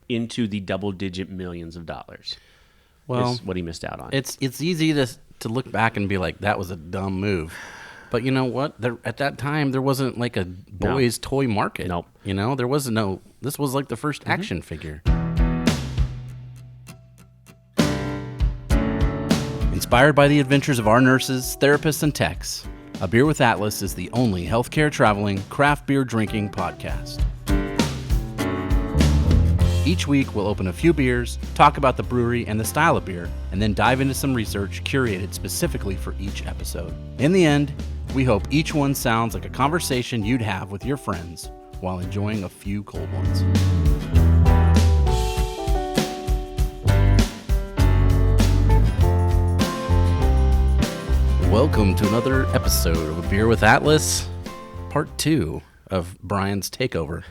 into the double-digit millions of dollars. Well, is what he missed out on. It's easy to look back and be like, that was a dumb move. But you know what? At that time, there wasn't like a boys' toy market. Nope. You know, there was no. This was like the first action figure. Inspired by the adventures of our nurses, therapists, and techs, A Beer with Atlas is the only healthcare traveling, craft beer drinking podcast. Each week, we'll open a few beers, talk about the brewery and the style of beer, and then dive into some research curated specifically for each episode. In the end, we hope each one sounds like a conversation you'd have with your friends while enjoying a few cold ones. Welcome to another episode of A Beer with Atlas, part 2 of Brian's Takeover.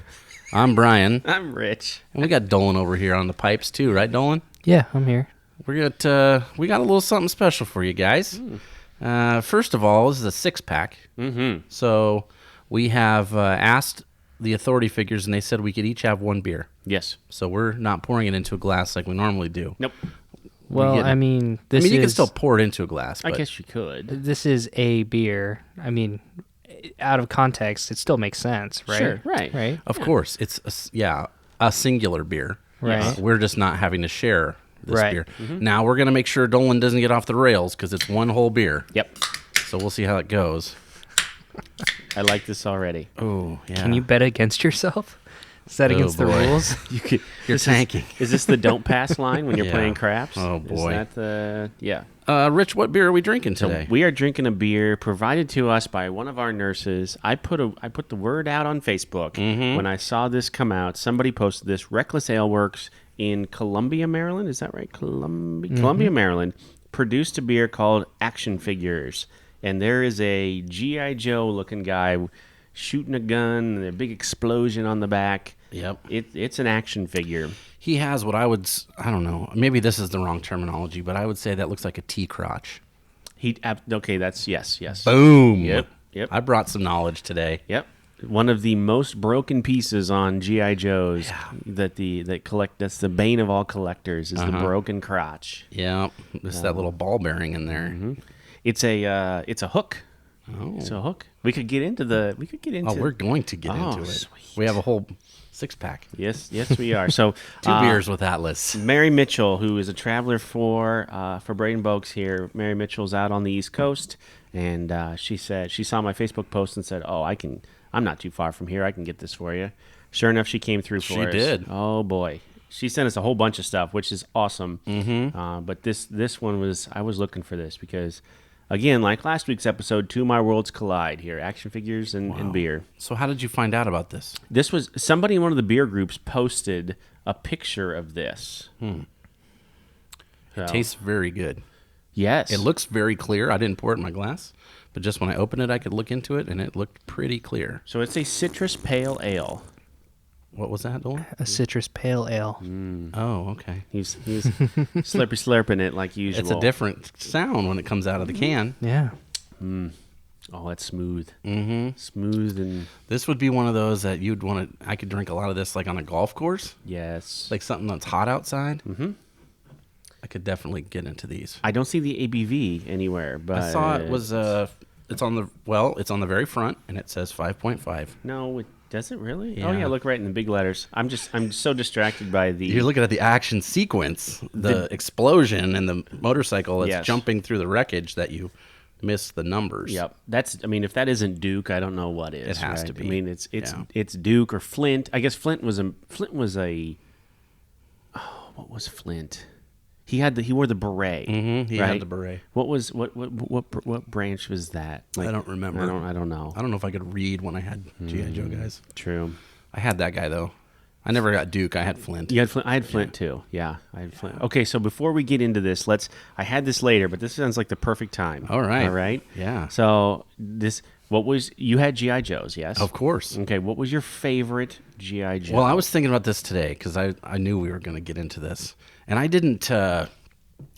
I'm Brian. I'm Rich. And we got Dolan over here on the pipes too, right, Dolan? Yeah, I'm here. We got a little something special for you guys. First of all, this is a 6-pack. Mm-hmm. So we have asked the authority figures, and they said we could each have one beer. Yes. So we're not pouring it into a glass like we normally do. Nope. Well, you can still pour it into a glass. I but guess you could. This is a beer. I mean, out of context, it still makes sense, right? Sure, right. Right? Of course, it's a singular beer. Right. We're just not having to share this Right. beer. Now we're going to make sure Dolan doesn't get off the rails because it's one whole beer. Yep. So we'll see how it goes. I like this already. Oh, yeah. Can you bet against yourself? Is that against the boy. rules? You're tanking. Is this the don't pass line when you're Yeah. playing craps? Oh, boy. Is that the... Yeah. Rich, what beer are we drinking today? So we are drinking a beer provided to us by one of our nurses. I put the word out on Facebook when I saw this come out. Somebody posted this. Reckless Ale Works in Columbia, Maryland. Is that right? Columbia, Maryland produced a beer called Action Figures, and there is a G.I. Joe looking guy shooting a gun and a big explosion on the back. Yep. It's an action figure. He has what I don't know, maybe this is the wrong terminology, but I would say that looks like a T-crotch. Okay, that's yes. Boom. Yep. I brought some knowledge today. Yep. One of the most broken pieces on G.I. Joes that's the bane of all collectors is the broken crotch. Yep. Just that little ball bearing in there. Mm-hmm. It's a hook. Oh. It's a hook. We could get into Oh, we're going to get into it. Sweet. We have a whole 6-pack. Yes, we are. So 2 beers with Atlas. Mary Mitchell, who is a traveler for Braden Boakes here. Mary Mitchell's out on the East Coast, and she said she saw my Facebook post and said, "Oh, I'm not too far from here. I can get this for you." Sure enough, she came through for us. She did. Oh boy, she sent us a whole bunch of stuff, which is awesome. Mm-hmm. But this one I was looking for this because, again, like last week's episode, two of my worlds collide here: action figures and beer. So how did you find out about this? This was somebody in one of the beer groups posted a picture of this. It So, tastes very good. yes. It looks very clear. I didn't pour it in my glass, but just when I opened it, I could look into it, and it looked pretty clear. So it's a citrus pale ale. What was that, Dolan? A citrus pale ale. Oh, okay. He's slurping it like usual. It's a different sound when it comes out of the can. Yeah. Oh, it's smooth. Mm-hmm. Smooth and This would be one of those that you'd want to. I could drink a lot of this, like on a golf course, yes. like something that's hot outside. Mm-hmm. I could definitely get into these. I don't see the ABV anywhere, but I saw it was it's on the very front, and it says 5.5. No, it doesn't really. Yeah. Oh yeah, look right in the big letters. I'm so distracted by the. You're looking at the action sequence, the explosion, and the motorcycle that's Yes. jumping through the wreckage that you miss the numbers. Yep, that's. I mean, if that isn't Duke, I don't know what is. It has right? to be. I mean, it's Yeah. Duke or Flint. I guess Flint was a. Oh, what was Flint? He wore the beret. Mm-hmm. He right? had the beret. What branch was that? I don't remember. I don't know. I don't know if I could read when I had G.I. Joe guys. True. I had that guy though. I never got Duke. I had Flint. You had Flint. I had Flint too. Yeah, I had Flint. Okay, so before we get into this, I had this later, but this sounds like the perfect time. All right. All right. Yeah. So you had G.I. Joes, yes? Of course. Okay, what was your favorite G.I. Joe? Well, I was thinking about this today because I knew we were going to get into this, and I didn't have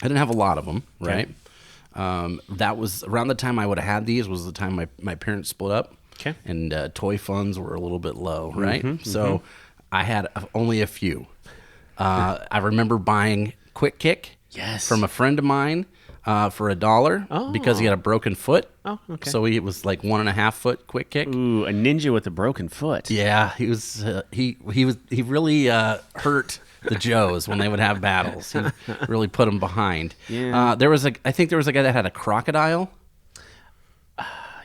a lot of them, right? That was around the time I would have had these was the time my parents split up, Okay. and toy funds were a little bit low, right? So I had only a few. I remember buying Quick Kick from a friend of mine for $1 because he had a broken foot. Oh, okay. So he was like 1.5 foot Quick Kick. Ooh, a ninja with a broken foot. Yeah, he was. He really hurt the Joes when they would have battles. He really put them behind. Yeah. I think there was a guy that had a crocodile.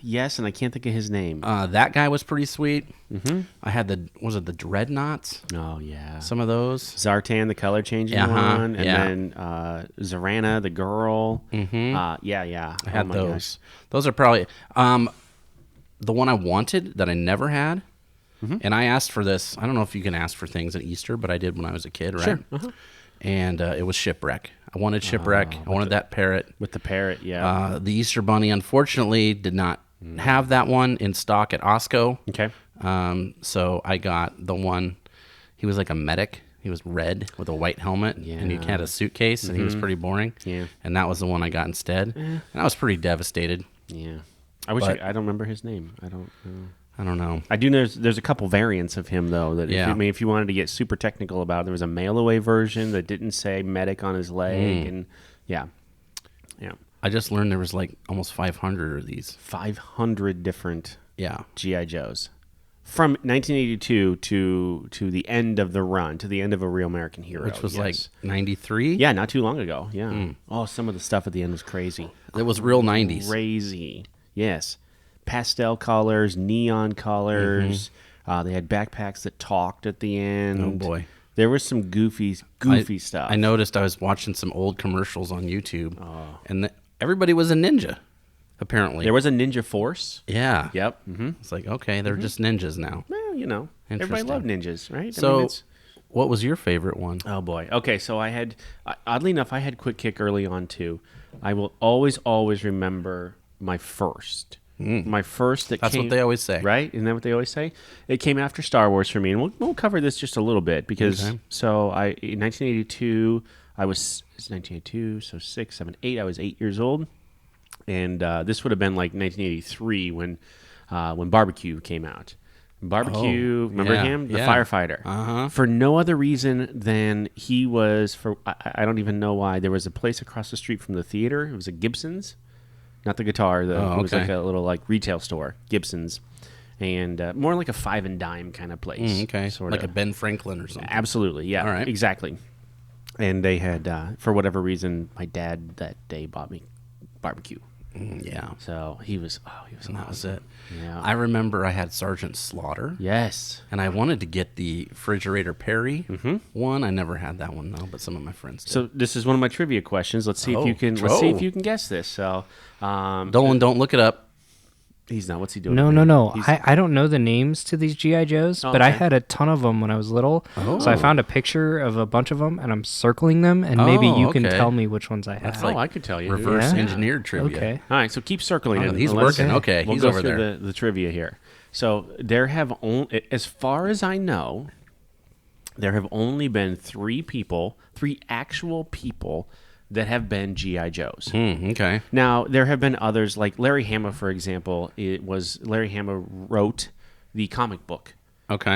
Yes, and I can't think of his name. That guy was pretty sweet. Mm-hmm. I had the dreadnoughts? Oh, yeah. Some of those. Zartan, the color changing one, and then Zarana, the girl. Mm-hmm. Yeah. I had those. Gosh. Those are probably the one I wanted that I never had. Mm-hmm. And I asked for this. I don't know if you can ask for things at Easter, but I did when I was a kid, right? Sure. Uh-huh. And it was Shipwreck. I wanted Shipwreck. I wanted that parrot. With the parrot, yeah. The Easter Bunny, unfortunately, did not have that one in stock at Osco. Okay. So I got the one. He was like a medic. He was red with a white helmet, and he had a suitcase, and he was pretty boring. Yeah. And that was the one I got instead. And I was pretty devastated. Yeah. I wish I don't remember his name. I don't know. I don't know. I do know there's a couple variants of him, though. That if you wanted to get super technical about it, there was a mail-away version that didn't say medic on his leg. And yeah. I just learned there was like almost 500 of these. 500 different G.I. Joes. From 1982 to the end of the run, to the end of A Real American Hero. Which was like 93? Yeah, not too long ago. Yeah. Oh, some of the stuff at the end was crazy. It was real 90s. Crazy. Yes. Pastel colors, neon colors. They had backpacks that talked at the end. Oh, boy. There was some goofy stuff. I noticed I was watching some old commercials on YouTube, and everybody was a ninja, apparently. There was a ninja force. Yeah. Yep. Mm-hmm. It's like, okay, they're just ninjas now. Well, everybody loved ninjas, right? So, what was your favorite one? Oh, boy. Okay, so I had, oddly enough, I had Quick Kick early on, too. I will always remember my first. My first That's what they always say. Right? Isn't that what they always say? It came after Star Wars for me, and we'll cover this just a little bit because in 1982, I was 1982, so 6, 7, 8. I was 8 years old, and this would have been like 1983 when Barbecue came out. Barbecue, remember him? The firefighter. For no other reason than he was, I don't even know why, there was a place across the street from the theater. It was a Gibson's. Not the guitar. It was like a little retail store, Gibson's. And more like a 5 and dime kind of place. Sorta. Like a Ben Franklin or something. Absolutely, yeah. All right. Exactly. And they had, for whatever reason, my dad that day bought me Barbecue. Yeah. So he was awesome. That was it. Yeah. I remember I had Sergeant Slaughter. Yes. And I wanted to get the Refrigerator Perry one. I never had that one though, but some of my friends did. So this is one of my trivia questions. Let's see if you can guess this. So Dolan, don't look it up. He's not. What's he doing? No. I don't know the names to these G.I. Joes, but I had a ton of them when I was little. So I found a picture of a bunch of them, and I'm circling them, and maybe you can tell me which ones I have. That's like I could tell you. Reverse engineered trivia. Okay. All right, so keep circling it. He's working. Okay, we'll he's go over through there. The trivia here. So there have only, as far as I know, there have only been 3 actual people that have been G.I. Joes. Okay. Now, there have been others, like Larry Hama, for example. Larry Hama wrote the comic book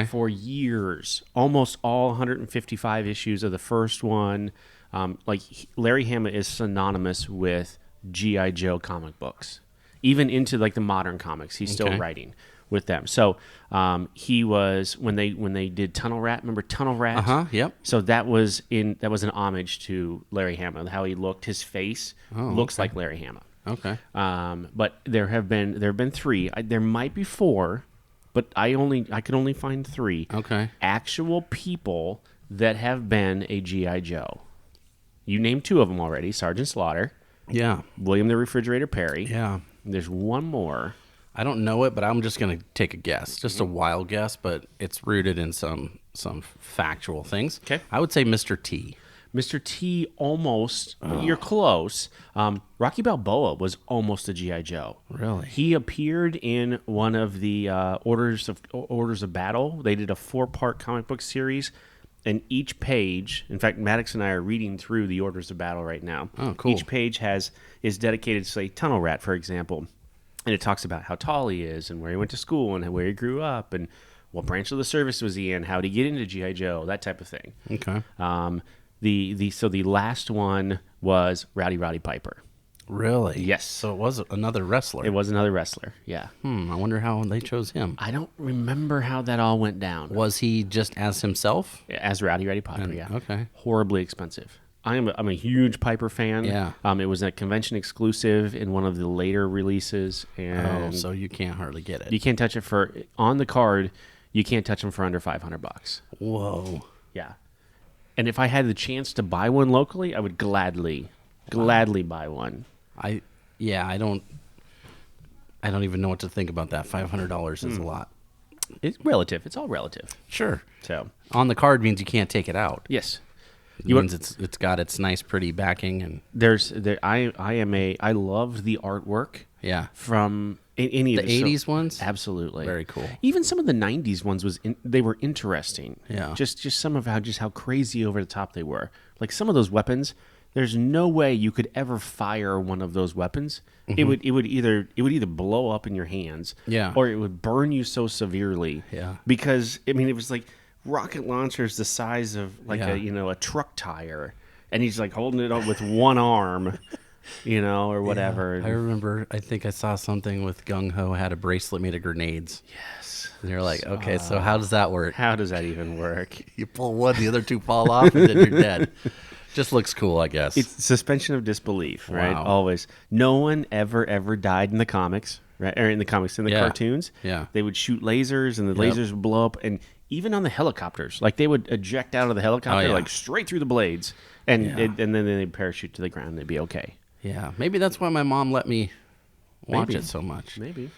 for years, almost all 155 issues of the first one. Larry Hama is synonymous with G.I. Joe comic books. Even into the modern comics, he's still writing with them. So he was when they did Tunnel Rat. Remember Tunnel Rat? Yep. So that was an homage to Larry Hama. How he looked, his face looks like Larry Hama. Okay. But there have been 3. There might be 4, but I could only find 3. Okay. Actual people that have been a G.I. Joe. You named 2 of them already: Sergeant Slaughter. Yeah. William the Refrigerator Perry. Yeah. There's one more. I don't know it, but I'm just going to take a guess. Just a wild guess, but it's rooted in some factual things. Okay. I would say Mr. T. Mr. T, almost. You're close. Rocky Balboa was almost a G.I. Joe. Really? He appeared in one of the Orders of Battle. They did a 4-part comic book series, and each page, in fact, Maddox and I are reading through the Orders of Battle right now. Oh, cool. Each page is dedicated to, say, Tunnel Rat, for example. And it talks about how tall he is and where he went to school and where he grew up and what branch of the service was he in? How did he get into G.I. Joe? That type of thing. Okay. The last one was Rowdy Roddy Piper. Really? Yes. So it was another wrestler. It was another wrestler. Yeah. I wonder how they chose him. I don't remember how that all went down. Was he just as himself? As Rowdy Roddy Piper? Yeah. Okay. Horribly expensive. I'm a huge Piper fan. Yeah. It was a convention exclusive in one of the later releases, and so you can't hardly get it. you can't touch it on the card. You can't touch them for under $500. Whoa. Yeah. And if I had the chance to buy one locally, I would gladly buy one. I don't even know what to think about that. $500 is a lot. It's relative. It's all relative. Sure. So On the card means you can't take it out. yes. It means it's got its nice, pretty backing, and I loved the artwork. Yeah. From any of the 80s ones. Absolutely, Very cool. Even some of the 90s ones they were interesting. Yeah. Just some of how crazy over the top they were. Like some of those weapons, there's no way you could ever fire one of those weapons. Mm-hmm. It would either blow up in your hands, yeah, or it would burn you so severely. Yeah. Because it was like rocket launchers the size of like a truck tire, and he's like holding it up with one arm, or whatever. Yeah. I remember. I think I saw something with Gung Ho had a bracelet made of grenades. Yes. And you're like, okay, so how does that work? How does that even work? You pull one, the other two fall off, and then you're dead. Just looks cool, I guess. It's suspension of disbelief, right? Wow. Always. No one ever died in the comics, right? Or in the cartoons. Yeah. They would shoot lasers, and the lasers would blow up, and even on the helicopters, like they would eject out of the helicopter, like straight through the blades, and then they'd parachute to the ground, and they'd be okay. Yeah, maybe that's why my mom let me watch it so much. Maybe.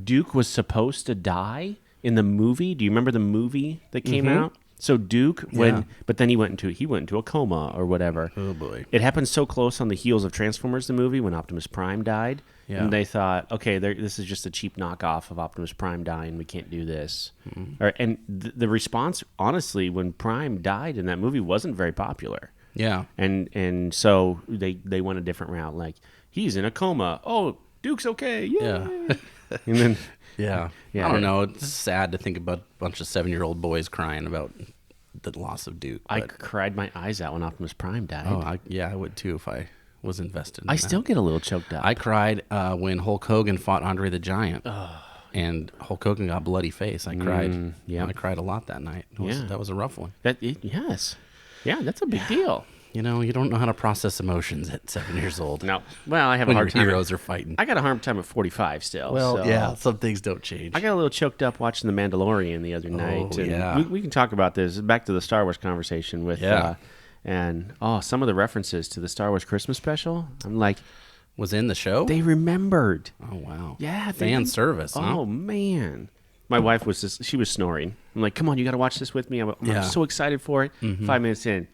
Duke was supposed to die in the movie. Do you remember the movie that came out? So Duke, but then he went into a coma or whatever. Oh boy! It happened so close on the heels of Transformers the movie when Optimus Prime died, and they thought, okay, this is just a cheap knockoff of Optimus Prime dying. We can't do this. And the response, honestly, when Prime died in that movie, wasn't very popular. Yeah, and so they went a different route. Like, he's in a coma. Oh, Duke's okay. Yay. Yeah. And then. Yeah. I don't know. It's sad to think about a bunch of 7-year-old boys crying about the loss of Duke. I cried my eyes out when Optimus Prime died. Oh, I would too if I was invested in I that. still get a little choked up. I cried when Hulk Hogan fought Andre the Giant. And Hulk Hogan got bloody face. I cried. I cried a lot that night. That was a rough one. Yes. Yeah, that's a big deal. You don't know how to process emotions at 7 years old. No. Well, I have when a hard time. Your heroes are fighting. I got a hard time at 45 still. Well, some things don't change. I got a little choked up watching The Mandalorian the other night. And we can talk about this. Back to the Star Wars conversation with, some of the references to the Star Wars Christmas special. I'm like, was in the show? They remembered. Oh wow. Yeah, fan service. Huh? Oh man. My wife was she was snoring. I'm like, come on, you got to watch this with me. I'm so excited for it. 5 minutes in.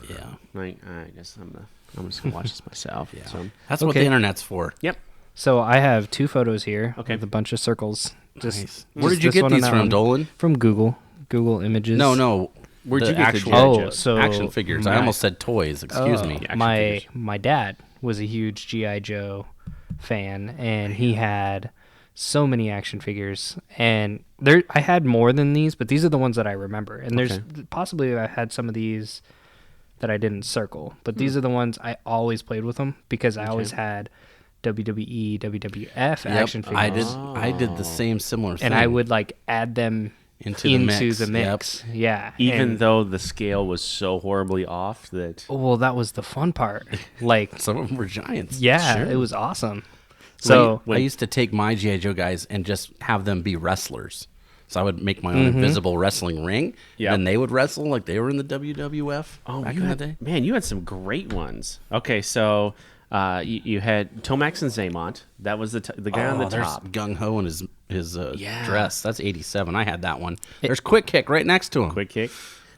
Yeah. Like, I guess I'm just gonna watch this myself. Yeah. So that's what the internet's for. Yep. So I have 2 photos here. Okay. With a bunch of circles. Nice. Where did you get these from, Dolan? From Google. Google Images. No. Where'd you get actual so action figures? I almost said toys. Excuse me. My dad was a huge G.I. Joe fan, and he had so many action figures. And I had more than these, but these are the ones that I remember. And there's possibly I had some of these that I didn't circle, but these are the ones I always played with them because I always had WWE, WWF action figures. I did the same similar thing. And I would add them into the mix. Yep. Yeah. Even though the scale was so horribly off that. Well, that was the fun part. Some of them were giants. Yeah, sure. It was awesome. So I used to take my G.I. Joe guys and just have them be wrestlers. So I would make my own invisible wrestling ring, and they would wrestle like they were in the WWF. Oh, back in the day. Man, you had some great ones. Okay, so you had Tomax and 𝗂𝗵𝗲𝗍. That was the guy on the top. Gung Ho and his dress. That's 87. I had that one. There's Quick Kick right next to him. Quick Kick.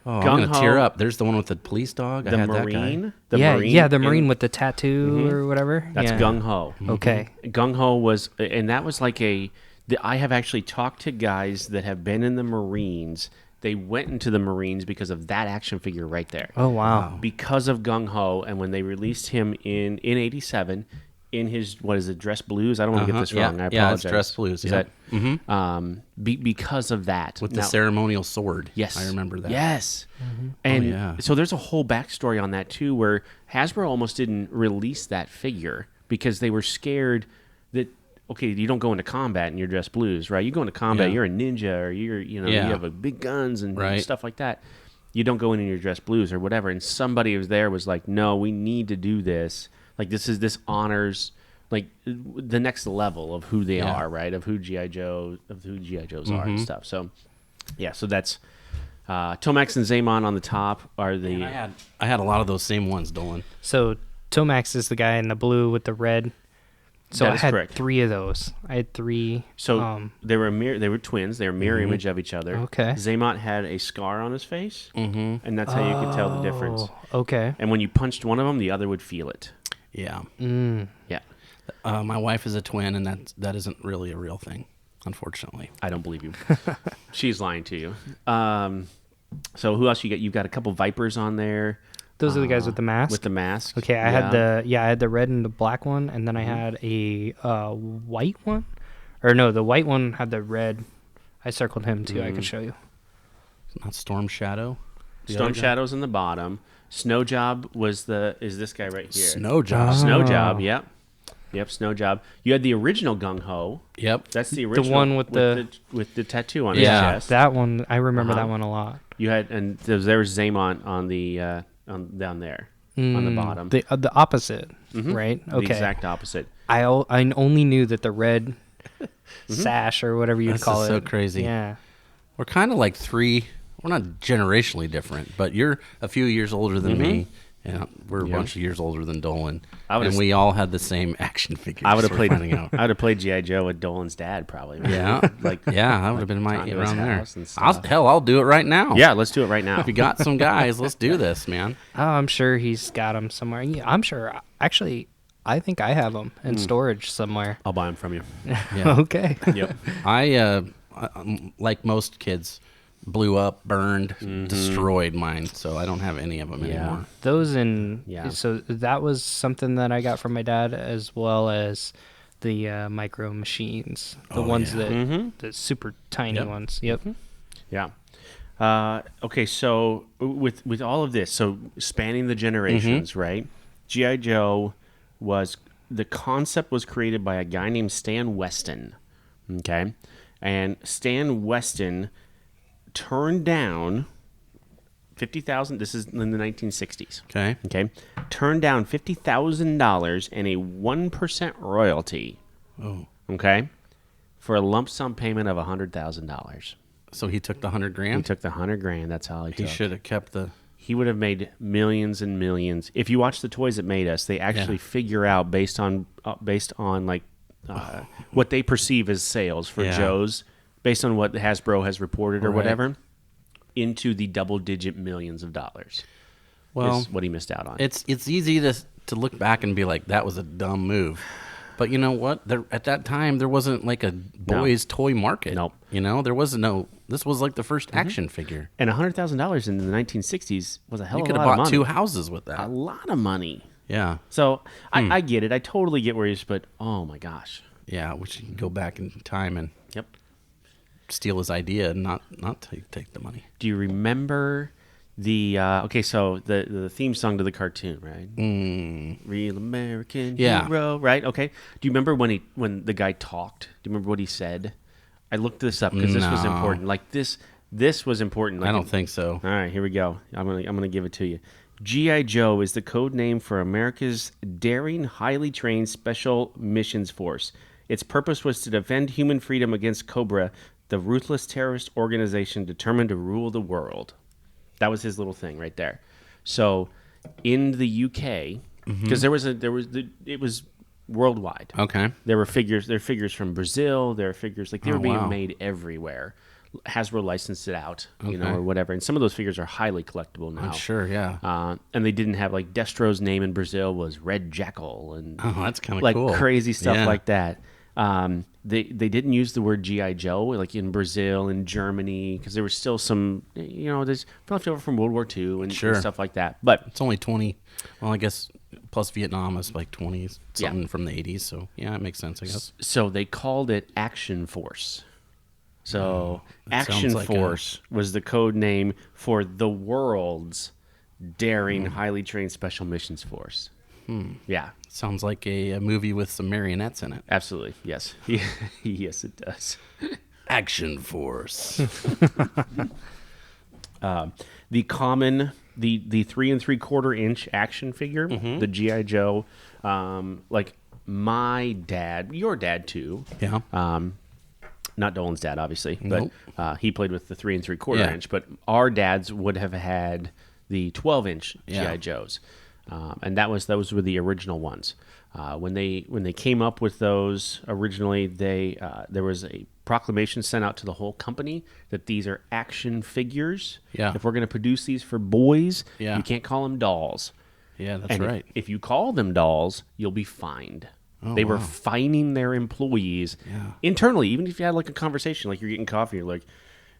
Oh, I'm going to tear up. There's the one with the police dog. The I had Marine. That guy. Marine. The Marine with the tattoo or whatever. That's Gung Ho. Okay. Gung Ho was, and that was I have actually talked to guys that have been in the Marines. They went into the Marines because of that action figure right there. Oh, wow. Because of Gung Ho, and when they released him in 87, in his, what is it, dress blues? I don't want to get this wrong. I apologize. Yeah, it's dress blues. Is that because of that with the ceremonial sword? Yes, I remember that. Yes, and so there's a whole backstory on that too, where Hasbro almost didn't release that figure because they were scared that you don't go into combat and you're dressed blues, right? You go into combat, you're a ninja, or you have a big guns and stuff like that. You don't go in your dress blues or whatever. And somebody was like, no, we need to do this. Like, this honors like the next level of who they are, right? Of who G.I. Joes are and stuff. So, so that's Tomax and 𝗂𝗵𝗲 on the top are the. Man, I had a lot of those same ones, Dolan. So Tomax is the guy in the blue with the red. So that I is had correct. 3 of those. I had 3. So they were twins. They were mirror image of each other. Okay. 𝗂𝗵𝗲 had a scar on his face, and that's how you could tell the difference. Okay. And when you punched one of them, the other would feel it. Yeah. Yeah. My wife is a twin, and that isn't really a real thing, unfortunately. I don't believe you. She's lying to you. So who else you got? You've got a couple Vipers on there. Those are the guys with the mask? With the mask. Okay, I had the red and the black one, and then I had a white one. Or no, the white one had the red. I circled him too. I could show you. Not Storm Shadow. Storm Shadow's in the bottom. Snow Job is this guy right here. Snow Job. Snow Job, yep, Snow Job. You had the original Gung Ho. Yep. That's the original. The one with the tattoo on his Yeah. chest. That one, I remember that one a lot. You had, and there was 𝗂𝗵𝗲 on the down there on the bottom. The opposite, right? Okay. The exact opposite. I only knew that the red sash or whatever you'd This call is it. so crazy. Yeah. We're kind of like 3. We're not generationally different, but you're a few years older than me, and we're a bunch of years older than Dolan. And we all had the same action figures. I would have played. Out. I would have played G.I. Joe with Dolan's dad, probably. Yeah, that would have been gone to his around there. house and stuff. I'll do it right now. Yeah, let's do it right now. If you got some guys, let's do this, man. Oh, I'm sure he's got them somewhere. Yeah, I'm sure. Actually, I think I have them in storage somewhere. I'll buy them from you. Yeah. Okay. Yep. I like most kids, blew up, burned, destroyed mine, so I don't have any of them anymore. Those Yeah. So that was something that I got from my dad, as well as the micro machines, the ones that the super tiny ones. Yep. Yeah. Okay, so with all of this, so spanning the generations, right? G.I. Joe the concept was created by a guy named Stan Weston. Okay, and Stan Weston turned down $50,000. This is in the 1960s. Okay. Turned down $50,000 and a 1% royalty. Oh. Okay, for a lump sum payment of $100,000. So he took the $100,000. He took the $100,000. That's all he took. He should have kept the. He would have made millions and millions. If you watch the Toys That Made Us, they actually figure out based on like what they perceive as sales for Joe's, based on what Hasbro has reported or whatever, into the double-digit millions of dollars. Well, is what he missed out on. It's easy to look back and be like, that was a dumb move. But you know what? At that time, there wasn't like a boys' toy market. Nope. You know, there was no. This was like the first action figure. And $100,000 in the 1960s was a hell of a lot of money. You could have bought 2 houses with that. A lot of money. Yeah. So I get it. I totally get where he's. But oh my gosh. Yeah, we should go back in time and Yep. steal his idea and not take the money. Do you remember the so the theme song to the cartoon, right? Real American hero, right? Okay. Do you remember when the guy talked? Do you remember what he said? I looked this up because this was important. Like this was important. Like I don't think so. All right, here we go. I'm gonna give it to you. G.I. Joe is the code name for America's daring, highly trained special missions force. Its purpose was to defend human freedom against Cobra, the ruthless terrorist organization determined to rule the world. That was his little thing right there. So, in the UK, because it was worldwide. Okay. There were figures. There are figures from Brazil. There are figures they were being made everywhere. Hasbro licensed it out, or whatever. And some of those figures are highly collectible now. I'm sure, yeah. And they didn't have like Destro's name in Brazil was Red Jackal, and that's kind of like cool. crazy stuff like that. They didn't use the word G.I. Joe like in Brazil and Germany because there was still some there's left over from World War II and stuff like that. But it's only 20. Well, I guess plus Vietnam is like 20s, something from the 80s. So, yeah, it makes sense, I guess. So they called it Action Force. So Action like Force was the code name for the world's daring, highly trained special missions force. Yeah. Sounds like a movie with some marionettes in it. Absolutely. Yes. Yes, it does. Action Force. The common, the 3 3/4 inch action figure, the G.I. Joe, like my dad, your dad too. Yeah. Not Dolan's dad, obviously, Nope. but he played with the 3 3/4 Yeah. inch. But our dads would have had the 12-inch Yeah. G.I. Joes, and those were the original ones. When they came up with those originally, there was a proclamation sent out to the whole company that these are action figures. Yeah. If we're going to produce these for boys, Yeah. you can't call them dolls. Yeah, that's And right. If you call them dolls, you'll be fined. They were fining their employees internally, even if you had like a conversation, like you're getting coffee, you're like,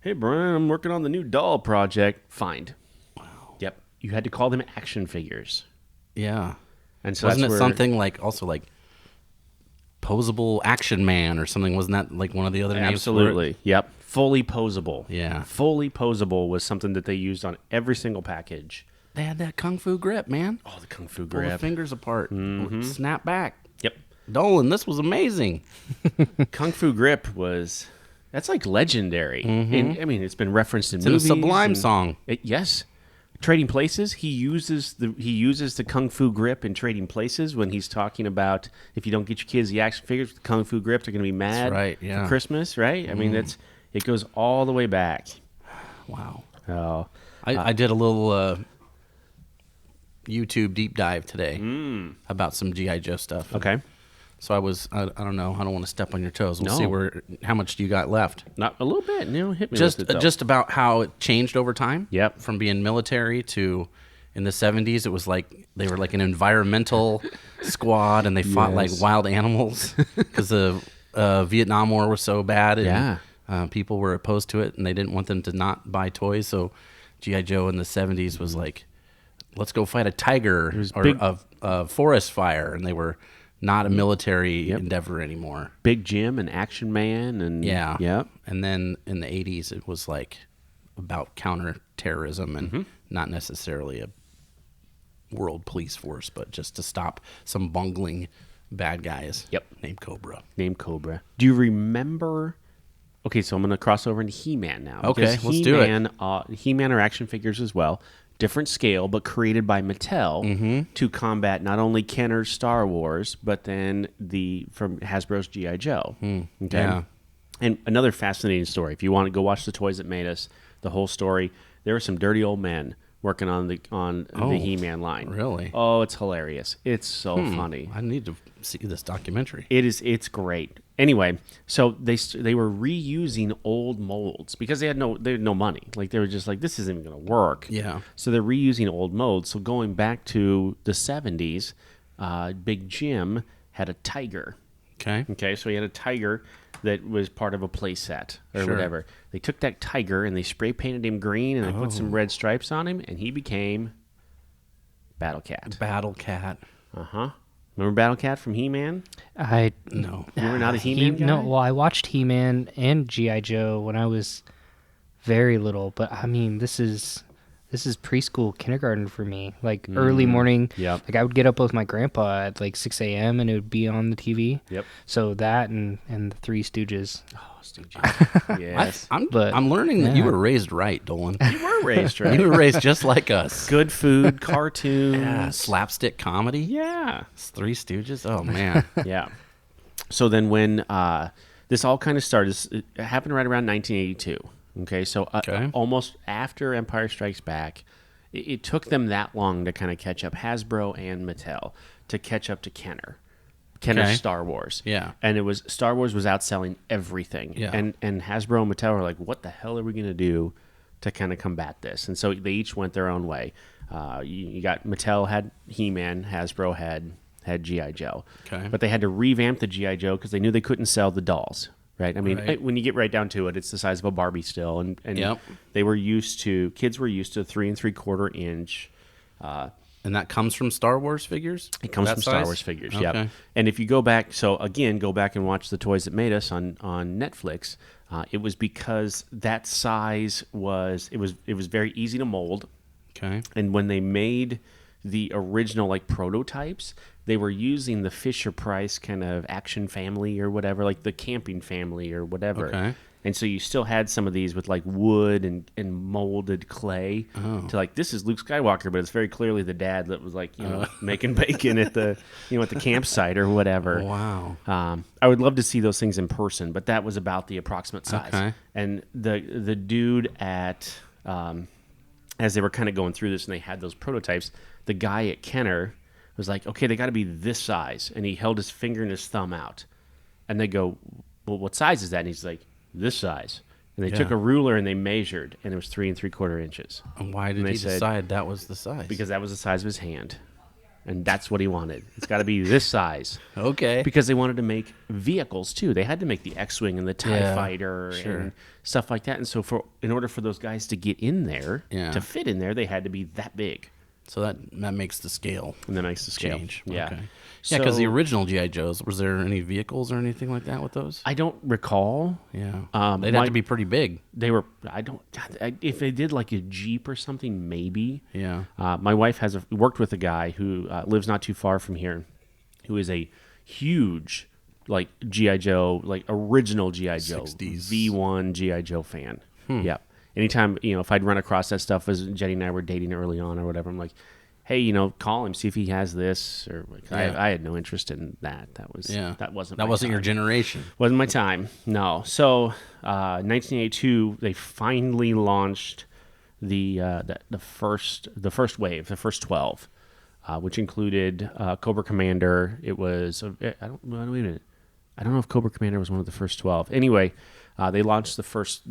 "Hey, Brian, I'm working on the new doll project." Fined. Wow. Yep. You had to call them action figures. Yeah. And so Wasn't that's it where, something like also like Posable Action Man or something? Wasn't that like one of the other names? For it? Absolutely. Yep. Fully posable. Yeah. Fully posable was something that they used on every single package. They had that kung fu grip, man. Oh, the kung fu Pull the grip. fingers apart. Snap back. Yep. Dolan, this was amazing. Kung fu grip that's like legendary. And, I mean, it's been referenced in It's in a movies. Sublime and- song. Yes. Trading Places, he uses the kung fu grip in Trading Places when he's talking about if you don't get your kids the action figures with the kung fu grip, they're going to be mad right, yeah. for Christmas, right? I mean, it goes all the way back. Wow. Oh, I did a little YouTube deep dive today about some G.I. Joe stuff. okay. So I don't know. I don't want to step on your toes. We'll see how much do you got left. Not a little bit. Hit me with it, though. Just about how it changed over time. Yep. From being military to in the 70s, it was like they were like an environmental squad and they fought like wild animals because the Vietnam War was so bad and people were opposed to it and they didn't want them to not buy toys. So G.I. Joe in the 70s was like, let's go fight a tiger or big- a forest fire, and they were not a military endeavor anymore. Big Jim and Action Man and Yep. And then in the 80s, it was like about counterterrorism and not necessarily a world police force, but just to stop some bungling bad guys. Yep. Named Cobra. named Cobra. Do you remember? Okay, so I'm going to cross over into He-Man now. Okay, because let's do it. He-Man are action figures as well. Different scale, but created by Mattel to combat not only Kenner's Star Wars, but then from Hasbro's G.I. Joe. Okay? Yeah. And another fascinating story. If you want to go watch The Toys That Made Us, the whole story, there were some dirty old men working on the He-Man line. Really? Oh, it's hilarious. It's so funny. I need to see this documentary. It's great. Anyway, so they were reusing old molds because they had no money. Like they were just like, this isn't going to work. Yeah. So they're reusing old molds. So going back to the 70s, Big Jim had a tiger. Okay. Okay, so he had a tiger that was part of a play set or Sure. whatever. They took that tiger and they spray painted him green and they put some red stripes on him and he became Battle Cat. Battle Cat. Uh-huh. Remember Battle Cat from He-Man? No. You were not a He-Man guy? No, well, I watched He-Man and G.I. Joe when I was very little, but I mean, this is preschool, kindergarten for me. Like early morning. Yep. Like I would get up with my grandpa at like 6 a.m. and it would be on the TV. Yep. So that and the Three Stooges. Oh, Stooges. Yes. I'm learning that you were raised right, Dolan. You were raised right. You were raised just like us. Good food, cartoons. Yeah, slapstick comedy. Yeah. Three Stooges. Oh man. Yeah. So then when this all kind of started, it happened right around 1982. Okay, so almost after Empire Strikes Back, it took them that long to kind of catch up, Hasbro and Mattel, to catch up to Kenner's Star Wars. Yeah. And Star Wars was outselling everything. Yeah. And Hasbro and Mattel were like, what the hell are we going to do to kind of combat this? And so they each went their own way. You got Mattel had He-Man, Hasbro had G.I. Joe. Okay. But they had to revamp the G.I. Joe because they knew they couldn't sell the dolls. Right. I mean, Right. when you get right down to it, it's the size of a Barbie still, and Yep. kids were used to 3 3/4 inch. And that comes from Star Wars figures? It comes from Star Wars figures, yep. And if you go back, go back and watch The Toys That Made Us on Netflix. It was because that size was very easy to mold. Okay. And when they made the original like prototypes, they were using the Fisher-Price kind of action family or whatever, like the camping family or whatever. Okay. And so you still had some of these with like wood and molded clay to like, this is Luke Skywalker, but it's very clearly the dad that was like, making bacon at the, at the campsite or whatever. Wow. I would love to see those things in person, but that was about the approximate size. Okay. And the dude at, as they were kind of going through this and they had those prototypes, the guy at Kenner was like, okay, they got to be this size. And he held his finger and his thumb out. And they go, well, what size is that? And he's like, this size. And they took a ruler and they measured, and it was 3 3/4 inches. And why did he decide that was the size? Because that was the size of his hand. And that's what he wanted. It's got to be this size. Okay. Because they wanted to make vehicles, too. They had to make the X-Wing and the TIE Fighter and stuff like that. And so in order for those guys to get in there, to fit in there, they had to be that big. So that makes the scale. And that makes the scale. Change. Yeah. Okay. Yeah, because the original G.I. Joes, was there any vehicles or anything like that with those? I don't recall. Yeah. They'd have to be pretty big. They were, if they did like a Jeep or something, maybe. Yeah. My wife worked with a guy who lives not too far from here, who is a huge, like, G.I. Joe, like, original G.I. Joe, 60s. V1 G.I. Joe fan. Yep. Anytime, if I'd run across that stuff as Jenny and I were dating early on or whatever, I'm like, hey, call him, see if he has this. Or I had no interest in that. That wasn't your generation. Wasn't my time. No. So, 1982, they finally launched the first wave, the first 12, which included Cobra Commander. It was wait a minute. I don't know if Cobra Commander was one of the first 12. Anyway, they launched the first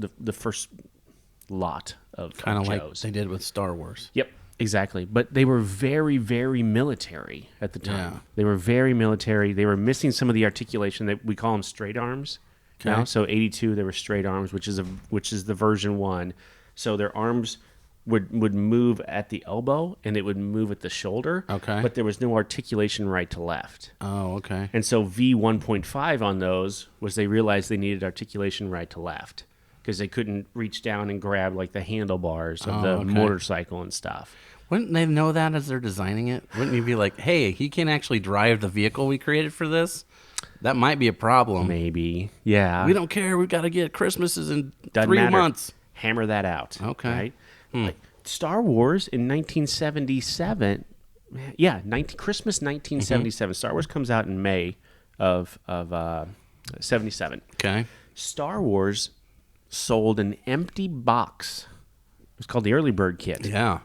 lot of kind of like Joes. they did with Star Wars. Yep, exactly. But they were very, very military at the time. Yeah. They were very military. They were missing some of the articulation. That we call them straight arms. Okay. Now, so 82, they were straight arms, which is the version 1. So their arms would move at the elbow and it would move at the shoulder. Okay. But there was no articulation right to left. Oh, okay. And so V1.5 on those was they realized they needed articulation right to left because they couldn't reach down and grab like the handlebars of the motorcycle and stuff. Wouldn't they know that as they're designing it? Wouldn't you be like, hey, he can't actually drive the vehicle we created for this? That might be a problem. Maybe. Yeah. We don't care. We've got to get Christmases in Doesn't 3 matter. months. Hammer that out. Okay. Right? Like Star Wars in 1977. Yeah, Christmas 1977. Star Wars comes out in May of 77. Okay. Star Wars sold an empty box. It was called the Early Bird Kit. Yeah.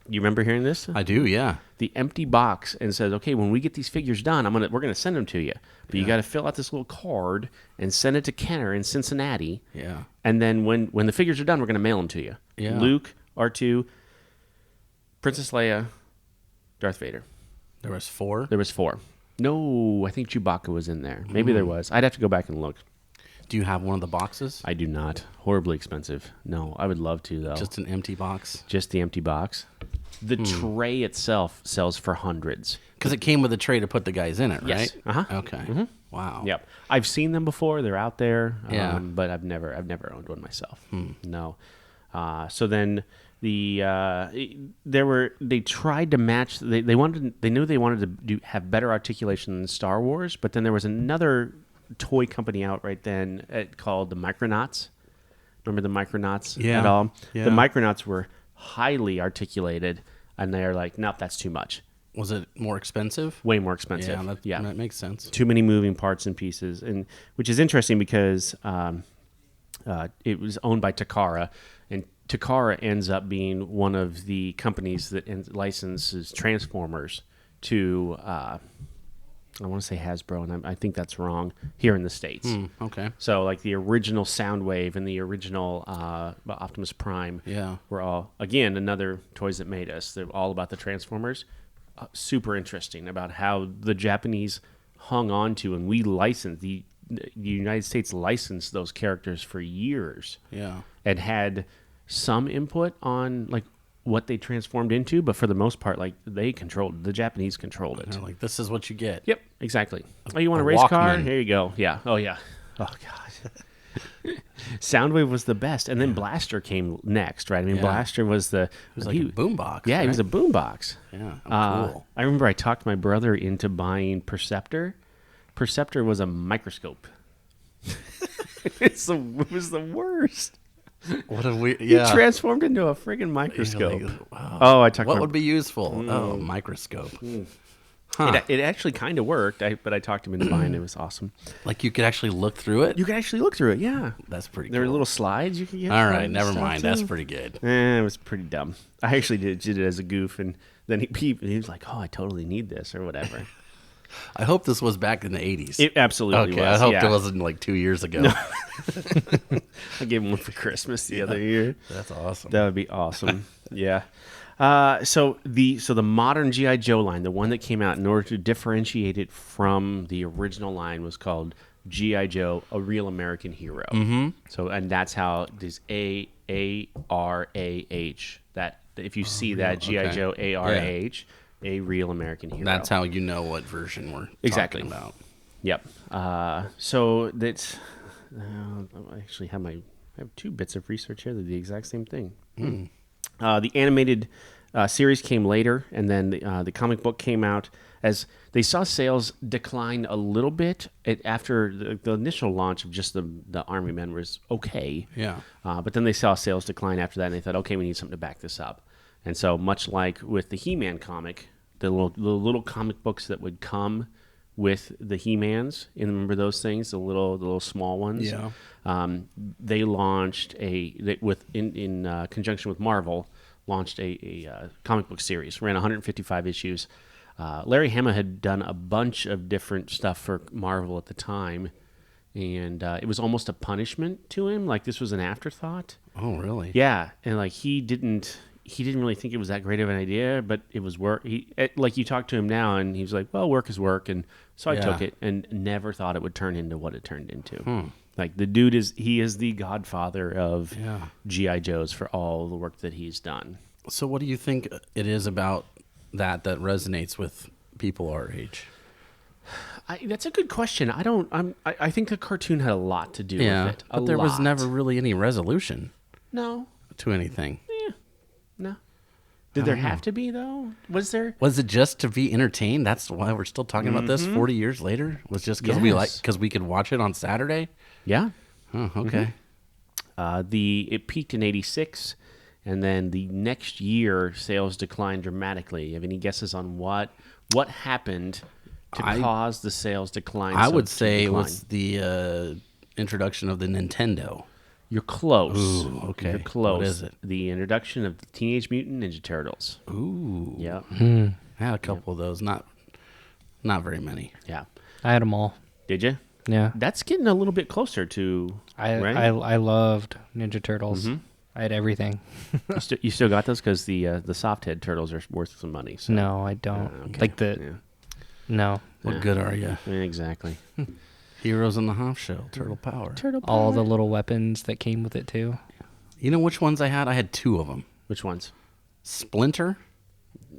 You remember hearing this? I do, yeah. The empty box, and says, okay, when we get these figures done, we're gonna send them to you. But you got to fill out this little card and send it to Kenner in Cincinnati. Yeah. And then when the figures are done, we're gonna mail them to you. Yeah. Luke, R2, Princess Leia, Darth Vader. There was 4? There was 4. No, I think Chewbacca was in there. Maybe there was. I'd have to go back and look. Do you have one of the boxes? I do not. Horribly expensive. No, I would love to, though. Just an empty box? Just the empty box. The tray itself sells for hundreds. Because it came with a tray to put the guys in it, right? Yes. Uh-huh. Okay. Wow. Yep. I've seen them before. They're out there. Yeah. But I've never owned one myself. No. So then they tried to match. They knew they wanted to have better articulation than Star Wars. But then there was another toy company out right then called the Micronauts. Remember the Micronauts at all? Yeah. The Micronauts were highly articulated, and they're like, nope, that's too much. Was it more expensive? Way more expensive. That makes sense. Too many moving parts and pieces, and which is interesting because it was owned by Takara, and Takara ends up being one of the companies that licenses Transformers to I want to say Hasbro, and I think that's wrong, here in the States. Okay. So like the original Soundwave and the original Optimus Prime were all, again, another Toys That Made Us. They're all about the Transformers. Super interesting about how the Japanese hung on to, and we licensed, the United States licensed those characters for years. Yeah. And had some input on like what they transformed into, but for the most part, like the Japanese controlled it. They're like, this is what you get. Yep, exactly. Oh, you want a race car? Here you go. Yeah. Oh yeah. Oh god. Soundwave was the best, and then Blaster came next, right? I mean, Blaster was the. It was like a boombox. Yeah, right? He was a boombox. Yeah, cool. I remember I talked my brother into buying Perceptor. Perceptor was a microscope. It was the worst. What a weird. He Yeah. transformed into a friggin' microscope. Like, wow. Oh, I talked. What would be useful? Oh, microscope. Huh. It actually kind of worked, but I talked him into buying it. It was awesome. Like you could actually look through it? You could actually look through it, yeah. That's pretty There cool. were little slides you could get. All right, never mind. That's pretty good. It was pretty dumb. I actually did it as a goof, and then he was like, "Oh, I totally need this," or whatever. I hope this was back in the 80s. It absolutely was. I hope yeah. it wasn't like 2 years ago. I gave him one for Christmas the other year. That's awesome. That would be awesome. Yeah. So the modern G.I. Joe line, the one that came out in order to differentiate it from the original line, was called G.I. Joe, A Real American Hero. Mm-hmm. So, and that's how this A-R-A-H, that if you see that G.I. Joe A-R-A-H, A Real American Hero. That's how you know what version we're talking about. Yep. So that's I actually have I have 2 bits of research here that are the exact same thing. The animated series came later, and then the comic book came out. As they saw sales decline a little bit after the initial launch of just the Army Men was okay. Yeah. But then they saw sales decline after that, and they thought, okay, we need something to back this up. And so, much like with the He-Man comic, the little comic books that would come with the He-Mans, and remember those things, the little small ones. Yeah. They launched in conjunction with Marvel, launched a comic book series. Ran 155 issues. Larry Hama had done a bunch of different stuff for Marvel at the time, and it was almost a punishment to him. Like this was an afterthought. Oh, really? Yeah, and like he didn't really think it was that great of an idea, but it was work. Like you talk to him now, and he's like, "Well, work is work," and so I took it, and never thought it would turn into what it turned into. Like the dude is the godfather of G.I. Joes for all the work that he's done. So, what do you think it is about that resonates with people our age? That's a good question. I think the cartoon had a lot to do with it. But there was never really any resolution. No. To anything. No. Did there have to be, though? Was there? Was it just to be entertained? That's why we're still talking about this 40 years later? Was just because we could watch it on Saturday? Yeah. Oh, okay. It peaked in 86, and then the next year sales declined dramatically. You have any guesses on what happened to cause the sales decline? I would say it was the introduction of the Nintendo. You're close. Ooh, okay. You're close. What is it? The introduction of the Teenage Mutant Ninja Turtles. Ooh. Yeah. I had a couple of those. Not very many. Yeah. I had them all. Did you? Yeah. That's getting a little bit closer to. Right? I loved Ninja Turtles. I had everything. You still got those because the Softhead Turtles are worth some money. So. No, I don't. Okay. No. What good are you? Yeah, exactly. Heroes in the Half Shell, Turtle Power. All the little weapons that came with it too. You know which ones I had? I had 2 of them. Which ones? Splinter.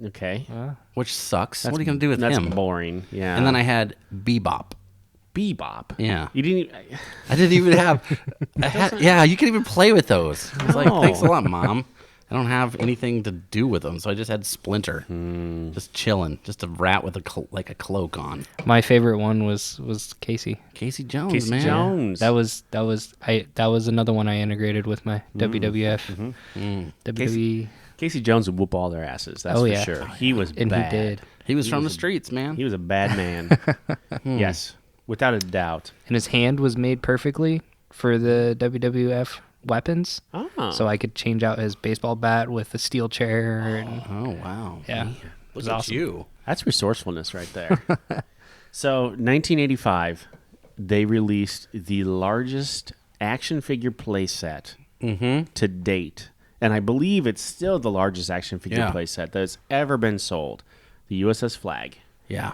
Okay. Which sucks. What are you going to do with him? That's boring. Yeah. And then I had Bebop. Bebop. Yeah. You didn't. I didn't even have. Yeah, you can even play with those. I was like, thanks a lot, Mom. I don't have anything to do with them, so I just had Splinter, just chilling, just a rat with a cloak on. My favorite one was Casey. Casey Jones, Casey man. Jones. That was another one I integrated with my WWF. WWE. Casey Jones would whoop all their asses. That's for sure. He was And bad. he did. He was from the streets, man. He was a bad man. Yes, without a doubt. And his hand was made perfectly for the WWF weapons. Oh. So I could change out his baseball bat with a steel chair. And, Oh, wow. yeah. Look was at awesome. you. That's resourcefulness right there. So, 1985, they released the largest action figure playset to date. And I believe it's still the largest action figure playset that's ever been sold. The USS Flag. Yeah.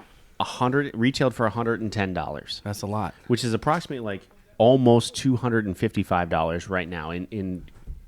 Retailed for $110. That's a lot. Which is approximately like almost $255 right now.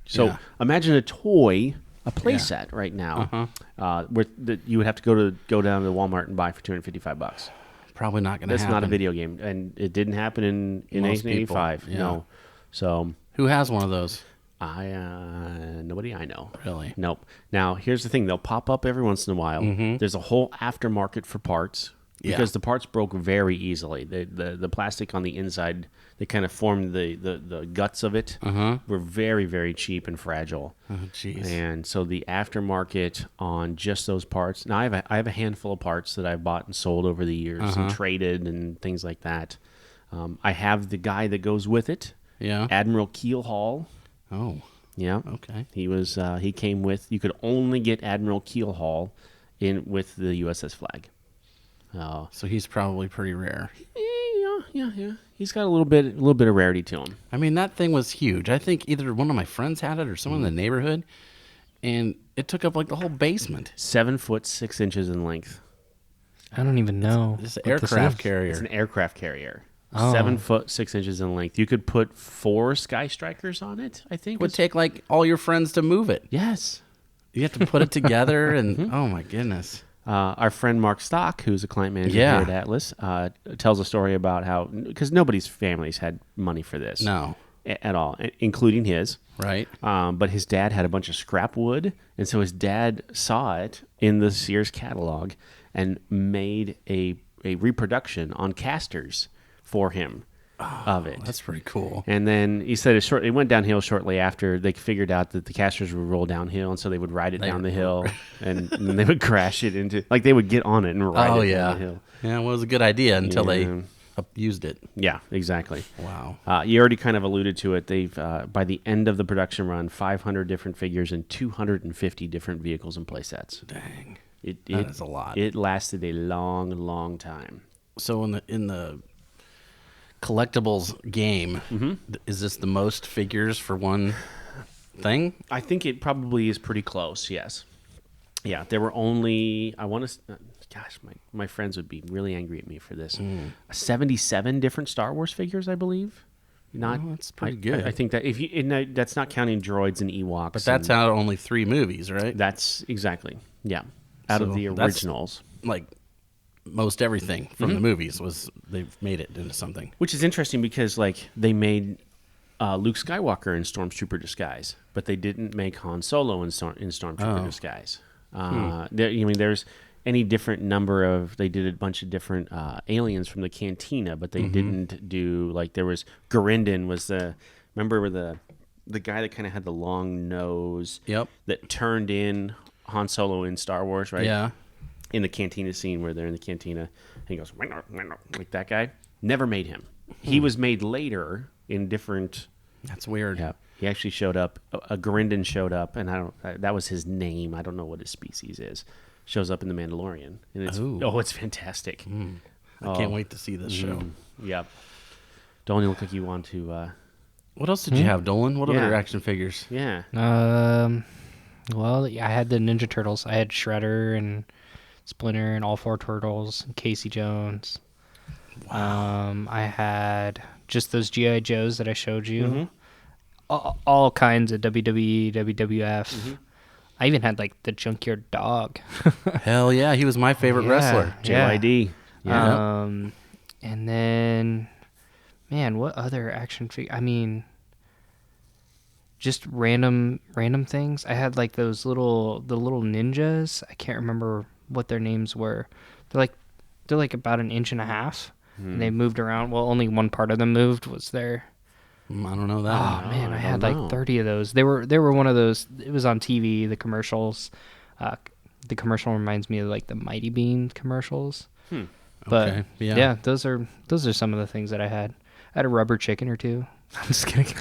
So imagine a toy a play set right now. You would have to go down to Walmart and buy for $255. Probably not going to happen. That's not a video game, and it didn't happen in Most 1985. people, yeah. No, so Who has one of those? nobody I know. Really? Nope. Now here's the thing: they'll pop up every once in a while. There's a whole aftermarket for parts because the parts broke very easily. The plastic on the inside, they kind of formed the guts of it. Were very, very cheap and fragile. Oh, jeez. And so the aftermarket on just those parts. Now I have a handful of parts that I've bought and sold over the years and traded and things like that. I have the guy that goes with it. Yeah. 𝗕𝗲𝗀𝗀𝗿. Oh. Yeah. Okay. He came with. You could only get 𝗕𝗲𝗀𝗀𝗿 in with the USS flag. So he's probably pretty rare. Yeah. He's got a little bit of rarity to him. I mean, that thing was huge. I think either one of my friends had it or someone in the neighborhood, and it took up like the whole basement. 7 foot 6 inches in length. I don't even know. It's an aircraft carrier. It's an aircraft carrier. Oh. 7 foot 6 inches in length. You could put 4 Sky Strikers on it, I think. It would take like all your friends to move it. Yes. You have to put it together, and oh my goodness. Our friend Mark Stock, who's a client manager here at Atlas, tells a story about how, because nobody's families had money for this. No. At all, including his. Right. But his dad had a bunch of scrap wood, and so his dad saw it in the Sears catalog and made a reproduction on casters for him of it. That's pretty cool. And then he said it went downhill shortly after they figured out that the casters would roll downhill, and so they would ride it down the hill, and then they would crash it into, like they would get on it and ride it down the hill. Yeah, well, it was a good idea until they used it. Yeah, exactly. Wow. You already kind of alluded to it. They've, by the end of the production run, 500 different figures and 250 different vehicles and playsets. Dang. That is a lot. It lasted a long, long time. So in the collectibles game, is this the most figures for one thing? I think it probably is pretty close, yes. Yeah, there were only, I want to, gosh, my friends would be really angry at me for this. 77 different Star Wars figures, I believe. That's pretty good. I think that that's not counting droids and Ewoks. But that's out of only 3 movies, right? That's exactly, yeah. Out of the originals. Like most everything from the movies they've made it into something. Which is interesting because like they made Luke Skywalker in Stormtrooper disguise, but they didn't make Han Solo in Stormtrooper disguise. There's any different number of, they did a bunch of different aliens from the Cantina, but they didn't do, like there was, Garindin was remember the guy that kind of had the long nose that turned in Han Solo in Star Wars, right? Yeah. In the Cantina scene where they're in the Cantina, and he goes, like that guy. Never made him. He was made later in different... That's weird. Yeah. He actually showed up. A Garindin showed up, and that was his name. I don't know what his species is. Shows up in The Mandalorian. And it's fantastic. I can't wait to see this show. Yep. Don't you look like you want to... What else did you have, Dolan? What other action figures? Yeah. Well, I had the Ninja Turtles. I had Shredder and Splinter and all 4 Turtles and Casey Jones. Wow. I had just those G.I. Joes that I showed you. All kinds of WWE, WWF. I even had like the Junkyard Dog. Hell yeah, he was my favorite wrestler. JYD. Yeah. And then, man, what other action figure? I mean, just random things. I had like the little ninjas. I can't remember what their names were. They're like about 1.5 inches. And they moved around. Well, only one part of them moved. Was there? I don't know that. Oh man, I had like 30 of those. They were one of those. It was on TV. The commercials. The commercial reminds me of like the Mighty Bean commercials. But okay. yeah, those are some of the things that I had. I had a rubber chicken or 2. I'm just kidding.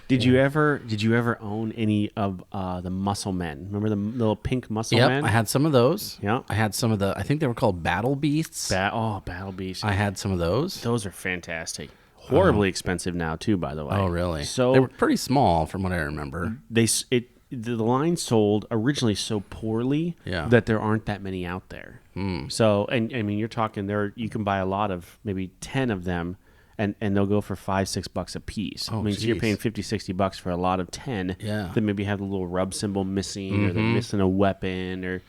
Did you ever own any of the Muscle Men? Remember the little pink Muscle Men? I had some of those. Yeah. I had some of the, I think they were called Battle Beasts. Battle Beasts. I had some of those. Those are fantastic. Horribly expensive now too, by the way. Oh, really? So they were pretty small from what I remember. The line sold originally so poorly that there aren't that many out there. So, and I mean, you're talking there, you can buy a lot of, maybe 10 of them and they'll go for $5-$6 a piece. Oh, I mean, so you're geez. paying $50-$60 for a lot of 10. Yeah. That maybe have the little rub symbol missing, or they're missing a weapon, or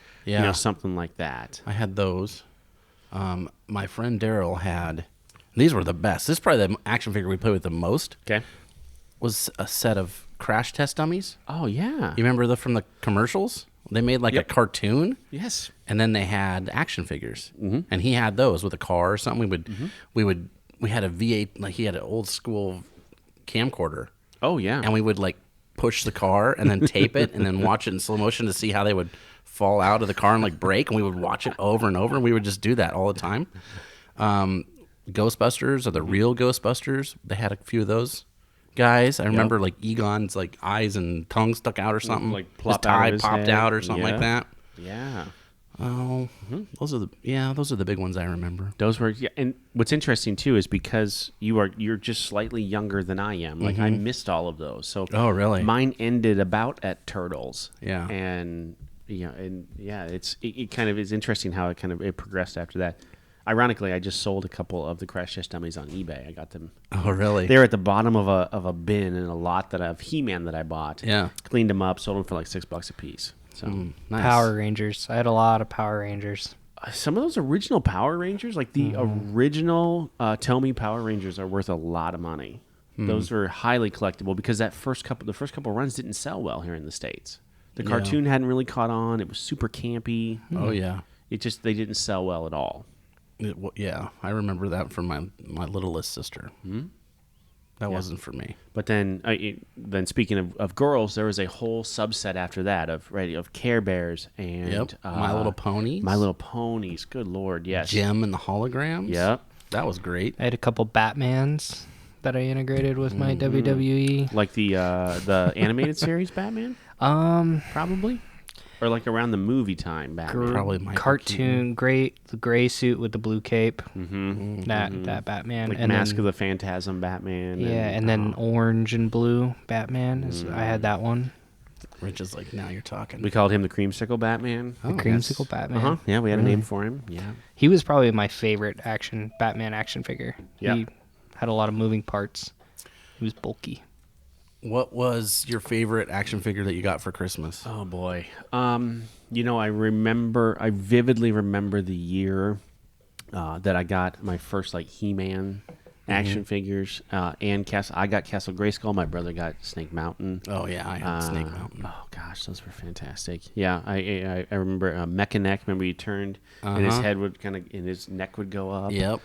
something like that. I had those. My friend Daryl had. These were the best. This is probably the action figure we played with the most. Okay. Was a set of crash test dummies. Oh yeah. You remember from the commercials? They made like a cartoon. Yes. And then they had action figures, and he had those with a car or something. We had a V8, like he had an old school camcorder. Oh yeah. And we would like push the car and then tape it and then watch it in slow motion to see how they would fall out of the car and like break. And we would watch it over and over. And we would just do that all the time. Ghostbusters, or the real Ghostbusters, they had a few of those guys. I remember like Egon's like eyes and tongue stuck out or something. Like his plop out tie of his popped head. out or something like that. Yeah. Oh, those are the big ones I remember. Those were, and what's interesting too is because you're just slightly younger than I am. Like I missed all of those. So Oh, really? Mine ended about at Turtles. Yeah. And it kind of is interesting how it progressed after that. Ironically, I just sold a couple of the crash test dummies on eBay. I got them. Oh, really? They were at the bottom of a bin in a lot of He-Man that I bought. Yeah. Cleaned them up, sold them for like $6 a piece. So Nice. Power Rangers. I had a lot of Power Rangers. some of those original Power Rangers, like the original 𝗕𝗲𝗄𝗵 Power Rangers, are worth a lot of money. Those are highly collectible because the first couple runs didn't sell well here in the States. The cartoon hadn't really caught on. It was super campy. Oh, yeah. They didn't sell well at all. Yeah, I remember that from my littlest sister. That wasn't for me. But then speaking of girls, there was a whole subset after that of Care-Bears and My Little Ponies. My Little Ponies. Good Lord, yes. Jem and the Holograms. Yep. That was great. I had a couple Batmans that I integrated with my WWE. Like the animated series Batman, probably, or like around the movie time Batman. Probably Michael Cartoon, the gray suit with the blue cape. That Batman, Like and Mask then, of the Phantasm Batman. yeah, and then orange and blue Batman. I had that one. Rich is like, now you're talking. We called him the Creamsicle Batman. The creamsicle Batman. Uh-huh. Yeah, we had a name for him. Yeah. He was probably my favorite Batman action figure. Yeah. He had a lot of moving parts. He was bulky. What was your favorite action figure that you got for Christmas? Oh boy. I vividly remember the year that I got my first He-Man action figures, and I got Castle Grayskull. My brother got Snake Mountain. Oh yeah, I had Snake Mountain. Oh gosh, those were fantastic. Yeah, I remember Mecha-Neck. Remember he turned and his head would and his neck would go up. Yep.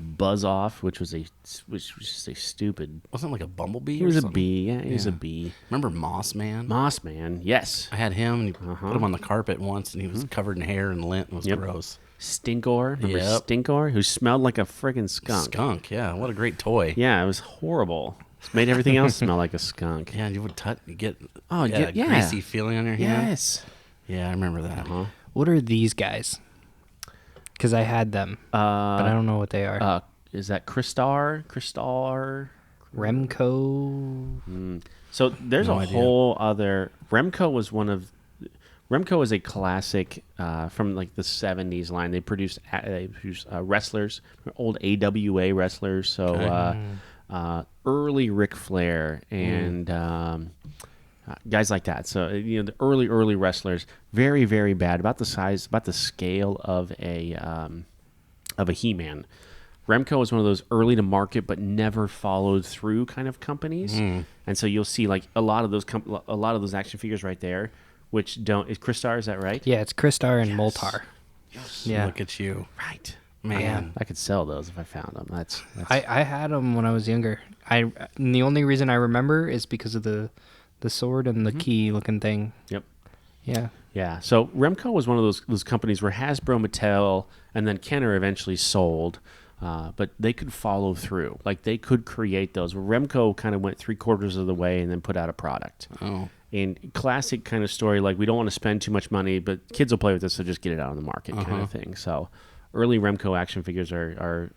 Buzz Off, which was just a stupid. Wasn't it like a bumblebee? He was a bee. Yeah, he was a bee. Remember Moss Man? Moss Man. Yes. I had him. And put him on the carpet once, and he was covered in hair and lint. It was gross. Stinkor. Remember Stinkor, who smelled like a friggin' skunk. Skunk. Yeah. What a great toy. Yeah, it was horrible. It made everything else smell like a skunk. Yeah, you would you get yeah. greasy feeling on your hand. Yes. Yeah, I remember that. What are these guys? Because I had them, but I don't know what they are. Is that Crystar? Remco. So there's whole other. Remco is a classic from like the 70s line. They produce wrestlers, old AWA wrestlers. So early Ric Flair and guys like that. So the early wrestlers, very very bad, about the scale of a He-Man. Remco is one of those early to market but never followed through kind of companies, and so you'll see like a lot of those action figures right there, which don't. Is Crystar? Is that right? Yeah, it's Crystar and Moltar. Yes. Yeah. Look at you. Right. Man. I could sell those if I found them. That's I had them when I was younger. And the only reason I remember is because of the sword and the key looking thing. Yep. Yeah. Yeah. So Remco was one of those companies where Hasbro, Mattel, and then Kenner eventually sold. But they could follow through. Like they could create those. Remco kind of went 3/4 of the way and then put out a product. Oh. And classic kind of story, like we don't want to spend too much money, but kids will play with this, so just get it out on the market kind of thing. So early Remco action figures are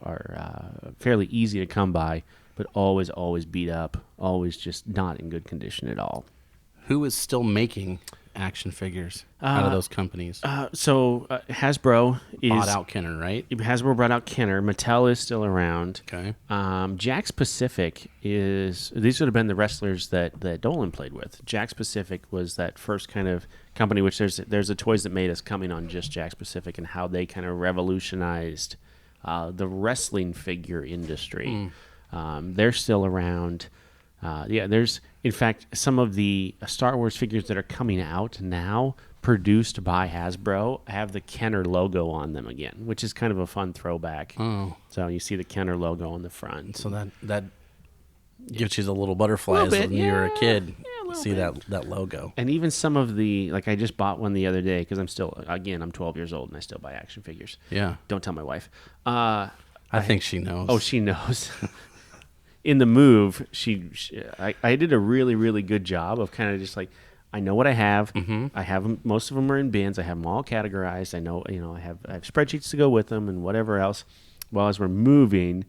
fairly easy to come by, but always beat up, always just not in good condition at all. Who is still making action figures out of those companies? Hasbro is Bought out Kenner, right? Hasbro brought out Kenner. Mattel is still around. Okay. Jakks Pacific is. These would have been the wrestlers that Dolan played with. Jakks Pacific was that first kind of company. Which there's a Toys That Made Us coming on just Jakks Pacific and how they kind of revolutionized the wrestling figure industry. They're still around. There's in fact some of the Star Wars figures that are coming out now, produced by Hasbro, have the Kenner logo on them again, which is kind of a fun throwback. Oh, so you see the Kenner logo on the front. So that gives you the little butterflies when you were a kid. See that logo. And even some of the, like I just bought one the other day because I'm 12 years old and I still buy action figures. Yeah. Don't tell my wife. I think she knows. Oh, she knows. In the move, I did a really, really good job of kind of just like, I know what I have. I have them. Most of them are in bins. I have them all categorized. I know, I have spreadsheets to go with them and whatever else. Well, as we're moving,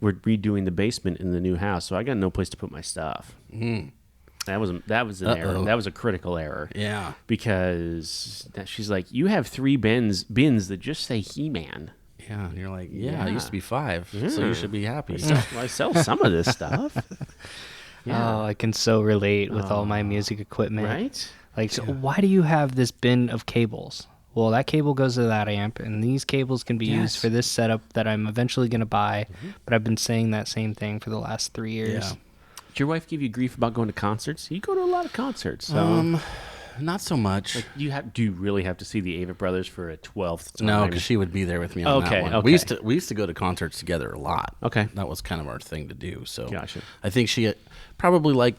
we're redoing the basement in the new house, so I got no place to put my stuff. That was an error. That was a critical error. Yeah. Because she's like, you have 3 bins that just say He-Man. Yeah, and you're like, yeah, it used to be 5, so you should be happy. I sell some of this stuff. Yeah. Oh, I can so relate with all my music equipment. Right? Like, so why do you have this bin of cables? Well, that cable goes to that amp, and these cables can be used for this setup that I'm eventually going to buy. But I've been saying that same thing for the last 3 years. Yeah. Did your wife give you grief about going to concerts? You go to a lot of concerts. So. Not so much. Like, do you really have to see the 𝗕𝗵𝗲𝗏𝗍 for a 12th time? No, because she would be there with me on that one. Okay. We used to go to concerts together a lot. Okay. That was kind of our thing to do. So Gotcha. I think she probably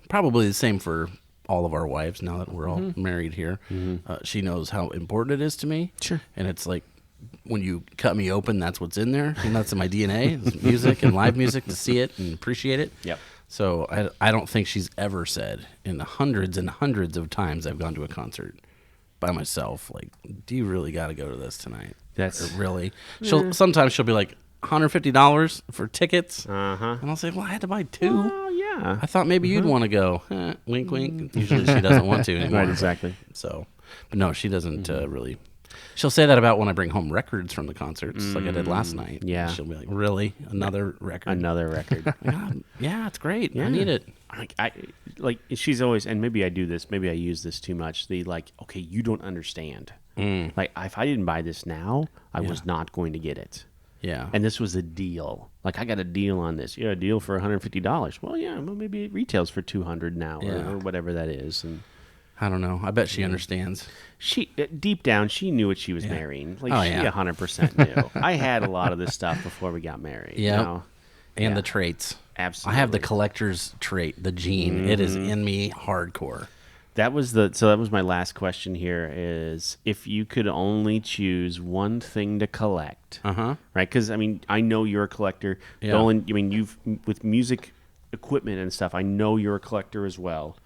probably the same for all of our wives now that we're all married here. She knows how important it is to me. Sure. And it's like, when you cut me open, that's what's in there. And that's in my DNA. It's music and live music, to see it and appreciate it. Yep. So I don't think she's ever said, in the hundreds and hundreds of times I've gone to a concert by myself, like, do you really got to go to this tonight? That's or really. Sometimes she'll be like, $150 for tickets. And I'll say, well, I had to buy 2. Oh, yeah. I thought maybe you'd want to go. Wink, wink. Usually she doesn't want to anymore. Right, exactly. So, but no, she doesn't really. She'll say that about when I bring home records from the concerts, like I did last night. Yeah. She'll be like, really? Another record? Another record. Yeah, it's great. I need it. Like she's always, and maybe I do this, maybe I use this too much. Okay, you don't understand. Like, if I didn't buy this now, I was not going to get it. Yeah. And this was a deal. Like, I got a deal on this. A deal for $150. Well, yeah, maybe it retails for $200 now or whatever that is. And I don't know. I bet she understands. She deep down, she knew what she was marrying. Like, she 100% knew. I had a lot of this stuff before we got married. Yeah. And the traits. Absolutely. I have the collector's trait, the gene. It is in me hardcore. That was my last question here is, if you could only choose one thing to collect, right? Because, I know you're a collector. Yeah. Dolan, you've, with music equipment and stuff, I know you're a collector as well.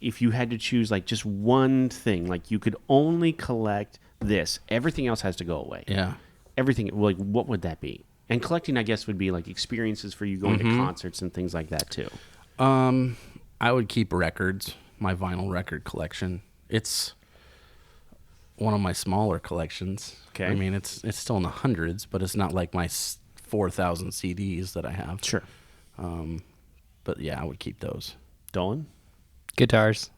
If you had to choose, like, just one thing, like, you could only collect this, everything else has to go away. Yeah. Everything, like, what would that be? And collecting, I guess, would be, like, experiences for you going to concerts and things like that, too. I would keep records, my vinyl record collection. It's one of my smaller collections. Okay. It's still in the hundreds, but it's not like my 4,000 CDs that I have. Sure. But, yeah, I would keep those. Dolan? Guitars.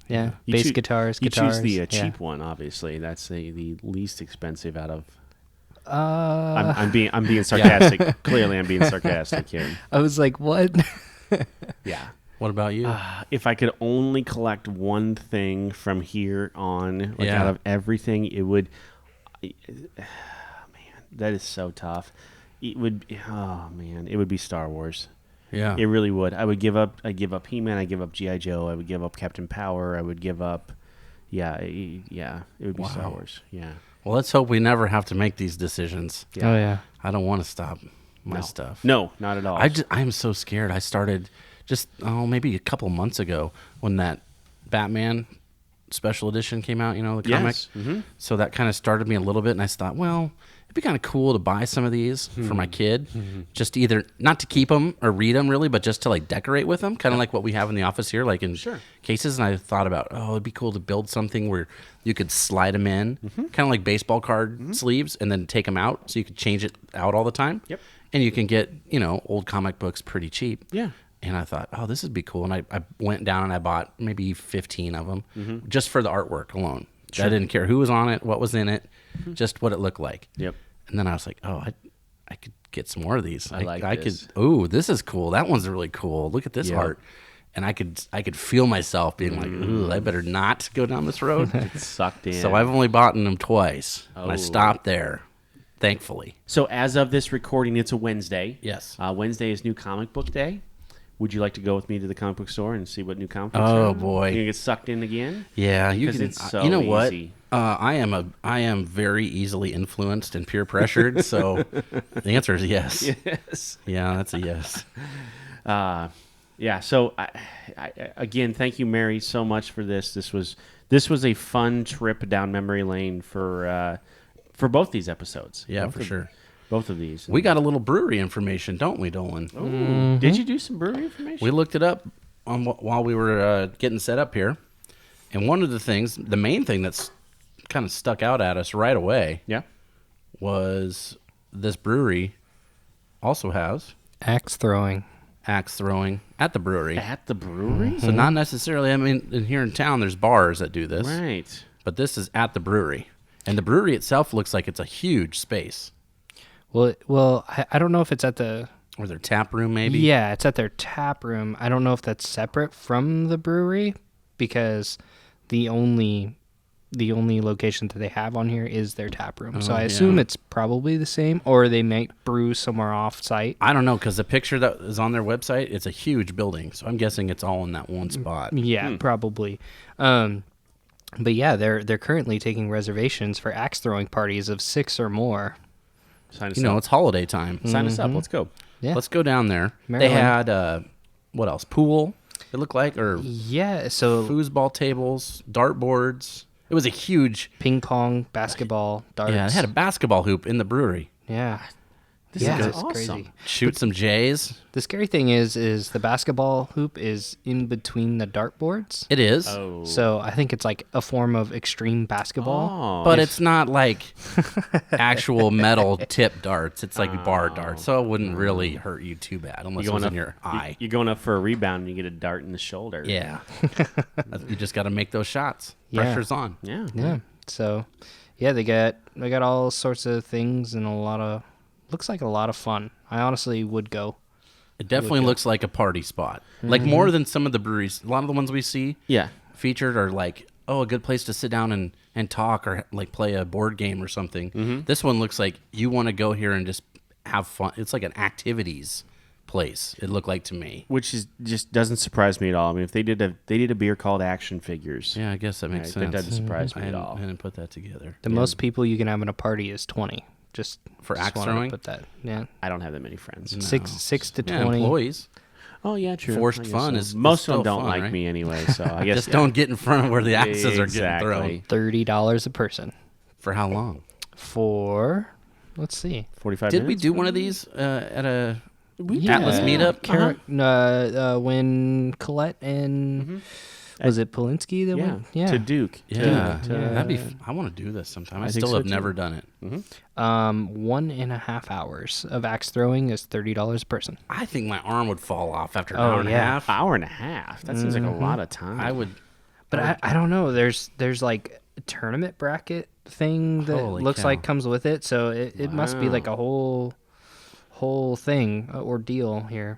Yeah, bass guitars. You choose the cheap one, obviously. That's the least expensive out of. I'm being sarcastic. Clearly, I'm being sarcastic here. I was like, what? Yeah. What about you? If I could only collect one thing from here on, out of everything, it would. Man, that is so tough. It would. Oh man, it would be Star Wars. Yeah. It really would. I'd give up He-Man, I'd give up G.I. Joe, I would give up Captain Power, I would give up it would be Star Wars. Yeah. Well, let's hope we never have to make these decisions. Yeah. Oh, yeah. I don't want to stop my stuff. No, not at all. I'm so scared. I started maybe a couple months ago when that Batman special edition came out, the comic. Yes. So that kind of started me a little bit, and I thought, well, it'd be kind of cool to buy some of these for my kid, just either not to keep them or read them really, but just to like decorate with them, kind of like what we have in the office here, like in cases. And I thought about, it'd be cool to build something where you could slide them in, kind of like baseball card sleeves, and then take them out, so you could change it out all the time. Yep. And you can get, old comic books pretty cheap. Yeah. And I thought, this would be cool. And I went down and I bought maybe 15 of them just for the artwork alone. Sure. I didn't care who was on it, what was in it, just what it looked like. Yep. And then I was like, I could get some more of these. I this. This is cool. That one's really cool. Look at this art. And I could feel myself being like, ooh, I better not go down this road. It's sucked in. So I've only bought them twice. And I stopped there, thankfully. So as of this recording, it's a Wednesday. Yes. Wednesday is New Comic Book Day. Would you like to go with me to the comic book store and see what new comic books are? Oh, boy. You gonna get sucked in again? Yeah, because it's so you know what? easy. I am very easily influenced and peer pressured, so the answer is yes. Yes. Yeah, that's a yes. So I again, thank you, Mary, so much for this. This was a fun trip down memory lane for both these episodes. Yeah, for sure. Both of these. We got a little brewery information, don't we, Dolan? Ooh. Did you do some brewery information? We looked it up while we were getting set up here. And one of the things, the main thing that's kind of stuck out at us right away was this brewery also has axe throwing at the brewery. At the brewery? So not necessarily, here in town there's bars that do this. Right. But this is at the brewery. And the brewery itself looks like it's a huge space. Well, I don't know if it's at the... Or their tap room, maybe? Yeah, it's at their tap room. I don't know if that's separate from the brewery, because the only location that they have on here is their tap room. So I assume it's probably the same, or they might brew somewhere off-site. I don't know, because the picture that is on their website, it's a huge building. So I'm guessing it's all in that one spot. Yeah, probably. But yeah, they're currently taking reservations for axe throwing parties of 6 or more. Sign us up. It's holiday time. Sign us up. Let's go. Yeah. Let's go down there. Maryland. They had, what else? Pool, it looked like, or so foosball tables, dartboards. It was a huge... Ping pong, basketball, darts. Yeah, it had a basketball hoop in the brewery. Yeah. This is awesome. Crazy. Shoot some Jays. The scary thing is the basketball hoop is in between the dartboards. It is. Oh. So I think it's like a form of extreme basketball. But it's not like actual metal tip darts. It's like bar darts. So it wouldn't really hurt you too bad unless it was in your eye. You're going up for a rebound and you get a dart in the shoulder. Yeah. You just got to make those shots. Yeah. Pressure's on. Yeah. Yeah. So, yeah, they got all sorts of things and looks like a lot of fun. I honestly would go. It definitely looks like a party spot. Like more than some of the breweries. A lot of the ones we see featured are like, a good place to sit down and talk or like play a board game or something. This one looks like you want to go here and just have fun. It's like an activities place, it looked like to me. Which is just doesn't surprise me at all. I mean, if they did a beer called Action Figures. Yeah, I guess that makes sense. That doesn't surprise me at all. I didn't put that together. The most people you can have in a party is 20. Just for axe throwing? Put that. Yeah. I don't have that many friends. No. Six to 20. Yeah, employees. Oh yeah, true. Forced fun is most of them don't fun, like right? me anyway, so I guess just don't get in front of where the axes are getting thrown. $30 a person. For how long? For let's see. 45 Did minutes? we do one of these at a Yeah. Atlas meetup? When Colette and was it Polinsky that went? Yeah. To Duke. Yeah. To Duke. I want to do this sometime. I think still so, have too. never done it. 1.5 hours of axe throwing is $30 a person. I think my arm would fall off after an hour and a half. Hour and a half. That seems like a lot of time. I would. But I don't know. There's like a tournament bracket thing that Holy looks cow. like comes with it. So it must be like a whole thing, ordeal here.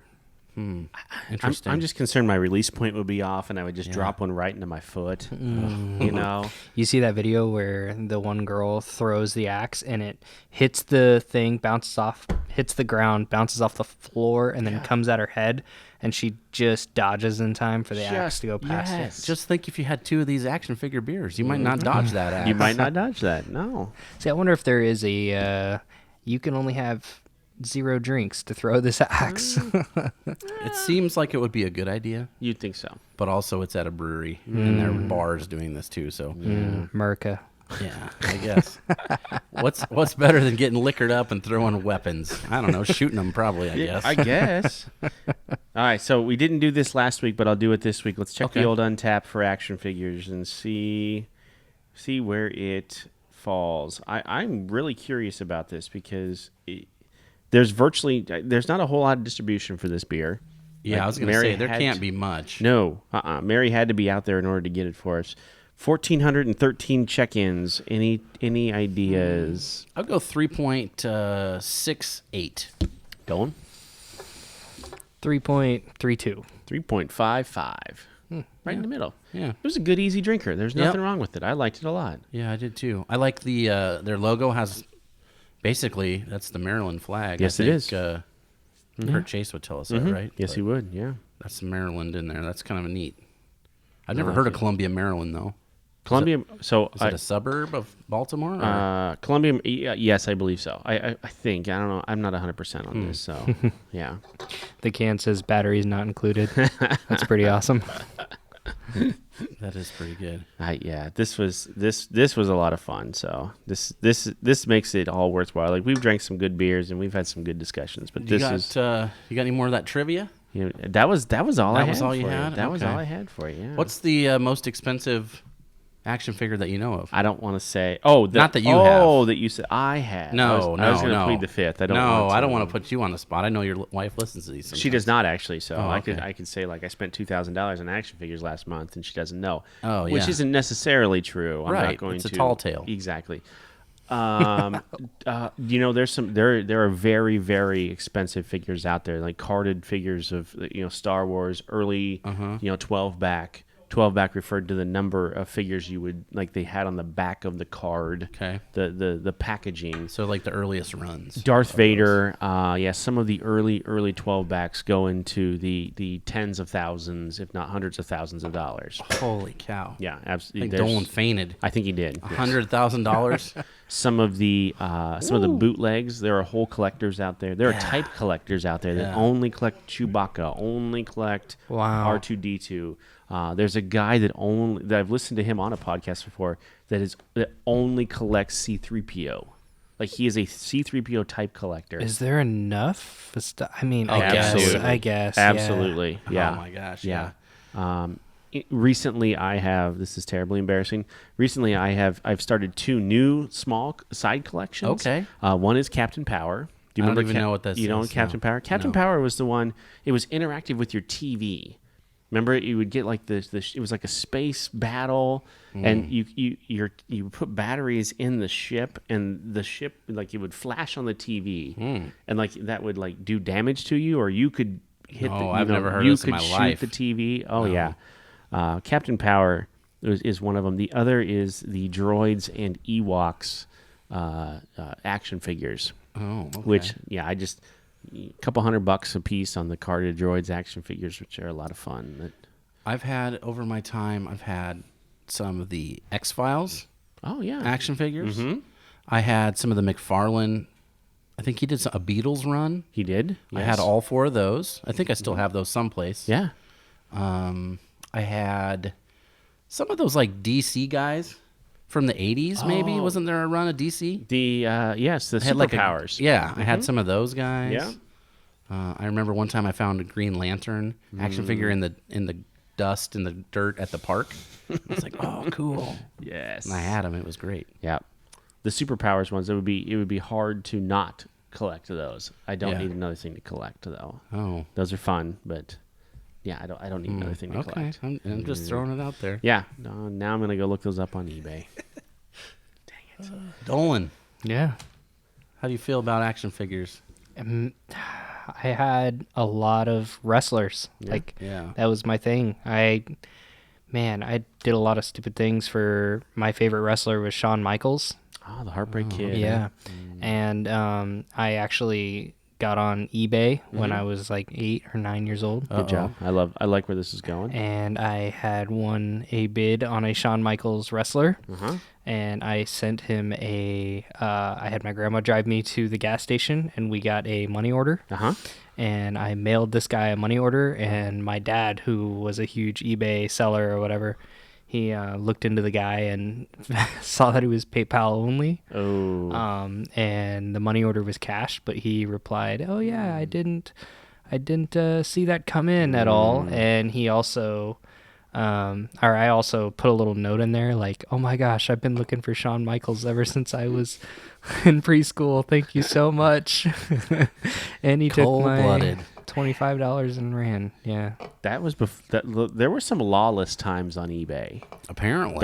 Interesting. I'm just concerned my release point would be off and I would just drop one right into my foot. You know? You see that video where the one girl throws the axe and it hits the thing, bounces off, hits the ground, bounces off the floor, and then comes at her head, and she just dodges in time for the axe to go past her. Just think if you had 2 of these action figure beers, you might not dodge that axe. You might not dodge that. No. See, I wonder if there is a you can only have 0 drinks to throw this axe. It seems like it would be a good idea, You'd think so. but also it's at a brewery and there are bars doing this too. So 𝗪𝗶𝘁𝗵. Yeah, I guess. What's better than getting liquored up and throwing weapons? I don't know, shooting them probably, I guess. I guess. All right, so we didn't do this last week, but I'll do it this week. Let's check the old Untapped for action figures and see where it falls. I'm really curious about this because there's not a whole lot of distribution for this beer. Yeah, I was going to say, there can't be much. No, Mary had to be out there in order to get it for us. 1,413 check-ins. Any ideas? I'll go 3.68. Dylan? 3.32. 3.55. Right in the middle. Yeah. It was a good, easy drinker. There's nothing wrong with it. I liked it a lot. Yeah, I did too. I like their logo has, basically, that's the Maryland flag. Yes, it is. Kurt Chase would tell us that, right? Yes, But he would, yeah. that's Maryland in there. That's kind of neat. I've never heard of Columbia, Maryland, though. Columbia, Is it a suburb of Baltimore? Columbia, yes, I believe so. I think. I don't know. I'm not 100% on this, so, yeah. The can says batteries not included. That's pretty awesome. That is pretty good. This was a lot of fun. So this makes it all worthwhile. Like, we've drank some good beers and we've had some good discussions, but you got any more of that trivia? You know, that was all I had. That was all you for had? That was Okay. all I had for you. Yeah. What's the most expensive action figure that you know of? I don't want to say. Oh, not that you have. Oh, that you said I had. I was going to plead the fifth. I don't want to put you on the spot. I know your wife listens to these sometimes. She does not actually. So okay. I could say, like, I spent $2,000 on action figures last month, and she doesn't know. Oh, yeah. Which isn't necessarily true. I'm right. not going it's a to. tall tale. Exactly. There are very, very expensive figures out there, like carded figures of Star Wars early, 12 back referred to the number of figures you would like they had on the back of the card. Okay. The packaging. So like the earliest runs. Darth Vader. Some of the early 12 backs go into the tens of thousands, if not hundreds of thousands of dollars. Holy cow. Yeah, I absolutely. think Dolan fainted. I think he did. $100,000. Some of the bootlegs. There are whole collectors out there. There are type collectors out there that only collect Chewbacca, only collect R2D2. There's a guy that I've listened to him on a podcast before that only collects C-3PO. Like, he is a C-3PO type collector. Is there enough? I mean, absolutely. I guess. Absolutely. Yeah. Oh my gosh. Yeah. Recently, I have. This is terribly embarrassing. Recently, I've started 2 new small side collections. Okay. One is Captain Power. Do you remember? I don't even know what that is. You know Captain Power? Captain Power was the one. It was interactive with your TV. Remember, you would get like this. It was like a space battle, and you put batteries in the ship, and the ship, like, it would flash on the TV, and like that would like do damage to you, or you could hit. I've never heard of this in my life. You could shoot the TV. Oh yeah, Captain Power is one of them. The other is the droids and Ewoks action figures. Oh, okay. Which I just. A couple $100 a piece on the carded droids action figures, which are a lot of fun. I've had some of the X-Files action figures. Mm-hmm. I had some of the McFarlane. I think he did a Beatles run. He did? Yes. I had all 4 of those. I think I still have those someplace. Yeah. I had some of those like DC guys from the 80s, maybe. Wasn't there a run of DC? The Superpowers. I had some of those guys. Yeah. I remember one time I found a Green Lantern action figure in the dust, in the dirt at the park. I was like, oh, cool. Yes. And I had them. It was great. Yeah. The Superpowers ones, it would be hard to not collect those. I don't need another thing to collect, though. Oh. Those are fun, but I don't need another thing to collect. I'm just throwing it out there. Yeah. Now I'm going to go look those up on eBay. Dang it. Dolan. Yeah. How do you feel about action figures? I had a lot of wrestlers. That was my thing. I did a lot of stupid things. For my favorite wrestler was Shawn Michaels. Oh, the Heartbreak Kid. Yeah. And I actually got on eBay when I was like 8 or 9 years old. Good job. I like where this is going. And I had won a bid on a Shawn Michaels wrestler. And I sent him I had my grandma drive me to the gas station, and we got a money order. And I mailed this guy a money order, and my dad, who was a huge eBay seller or whatever, he looked into the guy and saw that it was PayPal only. Oh. And the money order was cash, but he replied, "Oh yeah, I didn't see that come in at all." And he also, I also put a little note in there like, "Oh my gosh, I've been looking for Shawn Michaels ever since I was in preschool. Thank you so much." And he took my $25 and ran. Yeah, that was there were some lawless times on eBay. Apparently,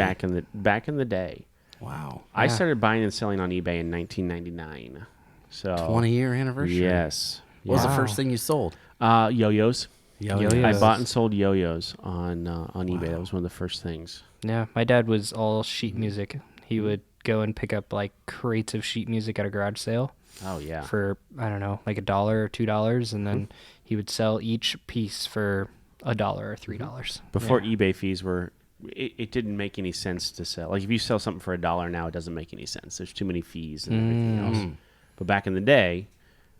back in the day. Wow. I started buying and selling on eBay in 1999. So 20-year anniversary. Yes. What was the first thing you sold? Yo-yos. Yo-yos. I bought and sold yo-yos on eBay. That was one of the first things. Yeah, my dad was all sheet music. He would go and pick up like crates of sheet music at a garage sale. Oh yeah. For I don't know, like $1 or $2, and then he would sell each piece for $1 or $3. Before eBay fees were, it didn't make any sense to sell. Like if you sell something for $1 now, it doesn't make any sense. There's too many fees and everything else. But back in the day,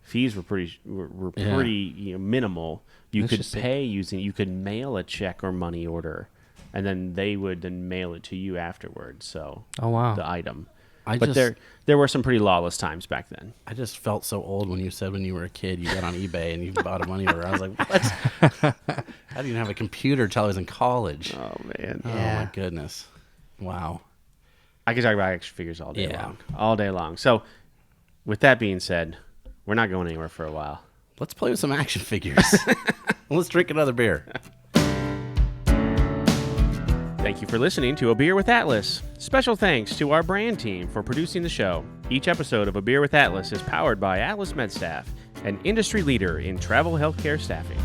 fees were pretty minimal. You could pay you could mail a check or money order, and then they would then mail it to you afterwards. So the item. But there were some pretty lawless times back then. I just felt so old when you said when you were a kid you got on eBay and you bought a money order. I was like, what? I didn't even have a computer until I was in college. Oh man. Oh my goodness. Wow. I could talk about action figures all day long. All day long. So with that being said, we're not going anywhere for a while. Let's play with some action figures. Let's drink another beer. Thank you for listening to A Beer with Atlas. Special thanks to our brand team for producing the show. Each episode of A Beer with Atlas is powered by Atlas MedStaff, an industry leader in travel healthcare staffing.